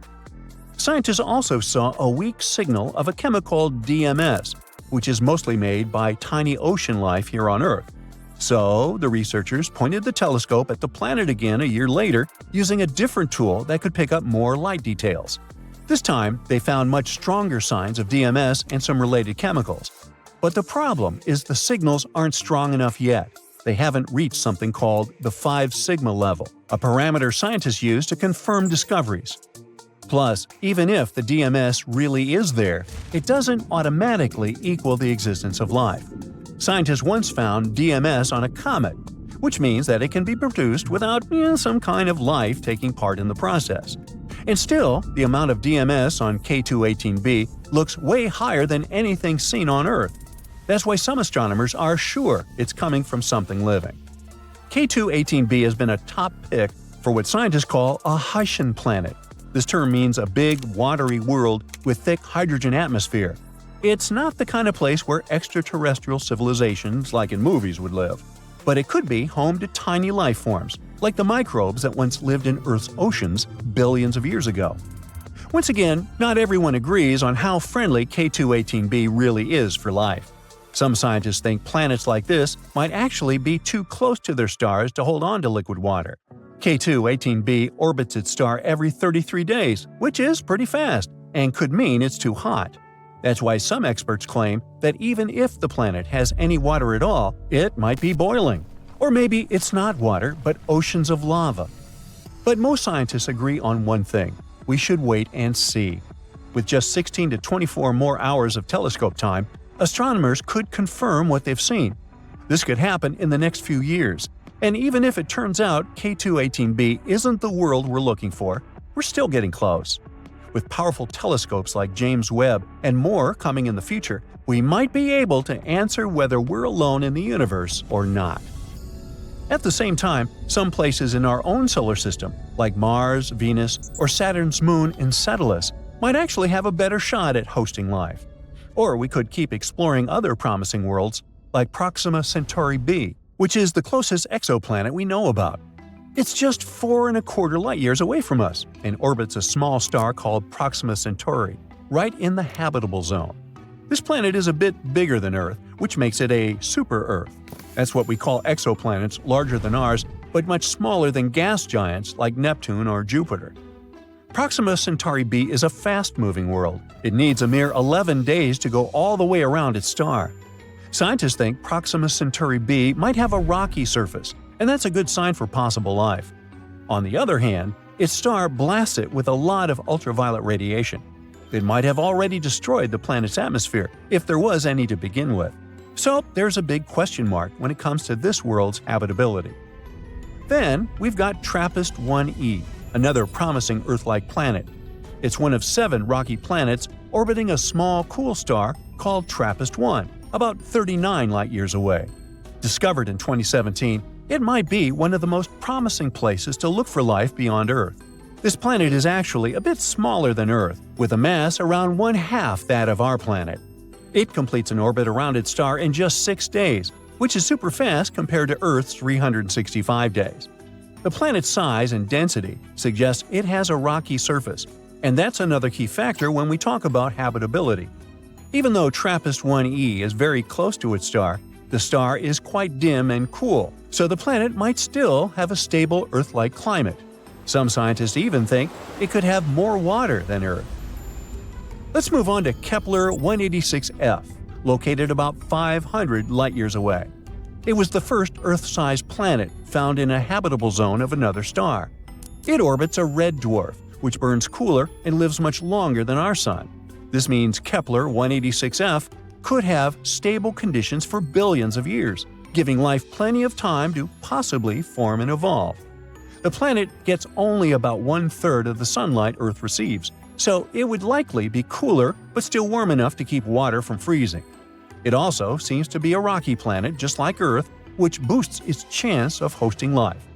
Scientists also saw a weak signal of a chemical called DMS, which is mostly made by tiny ocean life here on Earth. So, the researchers pointed the telescope at the planet again a year later using a different tool that could pick up more light details. This time, they found much stronger signs of DMS and some related chemicals. But the problem is the signals aren't strong enough yet. They haven't reached something called the 5 sigma level, a parameter scientists use to confirm discoveries. Plus, even if the DMS really is there, it doesn't automatically equal the existence of life. Scientists once found DMS on a comet, which means that it can be produced without some kind of life taking part in the process. And still, the amount of DMS on K2-18b looks way higher than anything seen on Earth. That's why some astronomers are sure it's coming from something living. K2-18b has been a top pick for what scientists call a Haitian planet. This term means a big, watery world with thick hydrogen atmosphere. It's not the kind of place where extraterrestrial civilizations like in movies would live. But it could be home to tiny life forms, like the microbes that once lived in Earth's oceans billions of years ago. Once again, not everyone agrees on how friendly K2-18b really is for life. Some scientists think planets like this might actually be too close to their stars to hold on to liquid water. K2-18b orbits its star every 33 days, which is pretty fast, and could mean it's too hot. That's why some experts claim that even if the planet has any water at all, it might be boiling. Or maybe it's not water, but oceans of lava. But most scientists agree on one thing: we should wait and see. With just 16 to 24 more hours of telescope time, astronomers could confirm what they've seen. This could happen in the next few years, and even if it turns out K2-18b isn't the world we're looking for, we're still getting close. With powerful telescopes like James Webb and more coming in the future, we might be able to answer whether we're alone in the universe or not. At the same time, some places in our own solar system, like Mars, Venus, or Saturn's moon Enceladus, might actually have a better shot at hosting life. Or we could keep exploring other promising worlds, like Proxima Centauri b, which is the closest exoplanet we know about. It's just 4.25 light-years away from us and orbits a small star called Proxima Centauri, right in the habitable zone. This planet is a bit bigger than Earth, which makes it a super-Earth. That's what we call exoplanets larger than ours but much smaller than gas giants like Neptune or Jupiter. Proxima Centauri b is a fast-moving world. It needs a mere 11 days to go all the way around its star. Scientists think Proxima Centauri b might have a rocky surface, and that's a good sign for possible life. On the other hand, its star blasts it with a lot of ultraviolet radiation. It might have already destroyed the planet's atmosphere, if there was any to begin with. So there's a big question mark when it comes to this world's habitability. Then we've got TRAPPIST-1e, another promising Earth-like planet. It's one of 7 rocky planets orbiting a small, cool star called TRAPPIST-1, about 39 light-years away. Discovered in 2017, it might be one of the most promising places to look for life beyond Earth. This planet is actually a bit smaller than Earth, with a mass around 1/2 that of our planet. It completes an orbit around its star in just 6 days, which is super fast compared to Earth's 365 days. The planet's size and density suggests it has a rocky surface, and that's another key factor when we talk about habitability. Even though TRAPPIST-1e is very close to its star, the star is quite dim and cool, so the planet might still have a stable Earth-like climate. Some scientists even think it could have more water than Earth. Let's move on to Kepler-186f, located about 500 light-years away. It was the first Earth-sized planet found in a habitable zone of another star. It orbits a red dwarf, which burns cooler and lives much longer than our Sun. This means Kepler-186f could have stable conditions for billions of years, giving life plenty of time to possibly form and evolve. The planet gets only about 1/3 of the sunlight Earth receives, so it would likely be cooler but still warm enough to keep water from freezing. It also seems to be a rocky planet just like Earth, which boosts its chance of hosting life.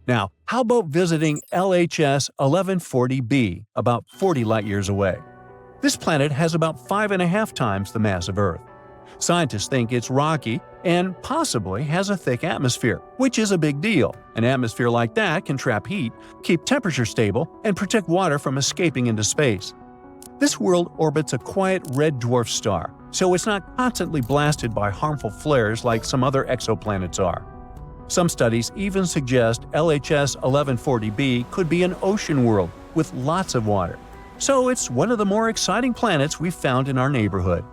Now, how about visiting LHS 1140b, about 40 light-years away? This planet has about 5.5 times the mass of Earth. Scientists think it's rocky and possibly has a thick atmosphere, which is a big deal. An atmosphere like that can trap heat, keep temperature stable, and protect water from escaping into space. This world orbits a quiet red dwarf star, so it's not constantly blasted by harmful flares like some other exoplanets are. Some studies even suggest LHS 1140b could be an ocean world with lots of water. So it's one of the more exciting planets we've found in our neighborhood.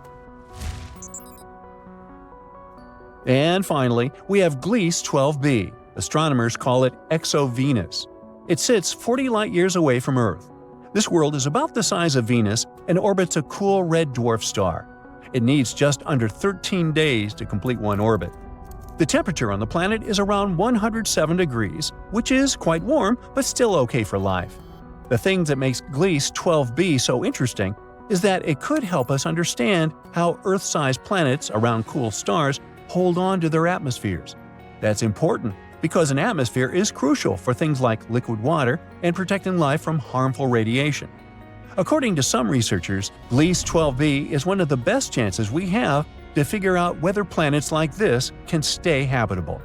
And finally, we have Gliese 12b. Astronomers call it Exo-Venus. It sits 40 light-years away from Earth. This world is about the size of Venus and orbits a cool red dwarf star. It needs just under 13 days to complete one orbit. The temperature on the planet is around 107 degrees, which is quite warm but still okay for life. The thing that makes Gliese 12b so interesting is that it could help us understand how Earth-sized planets around cool stars hold on to their atmospheres. That's important because an atmosphere is crucial for things like liquid water and protecting life from harmful radiation. According to some researchers, Gliese 12b is one of the best chances we have to figure out whether planets like this can stay habitable.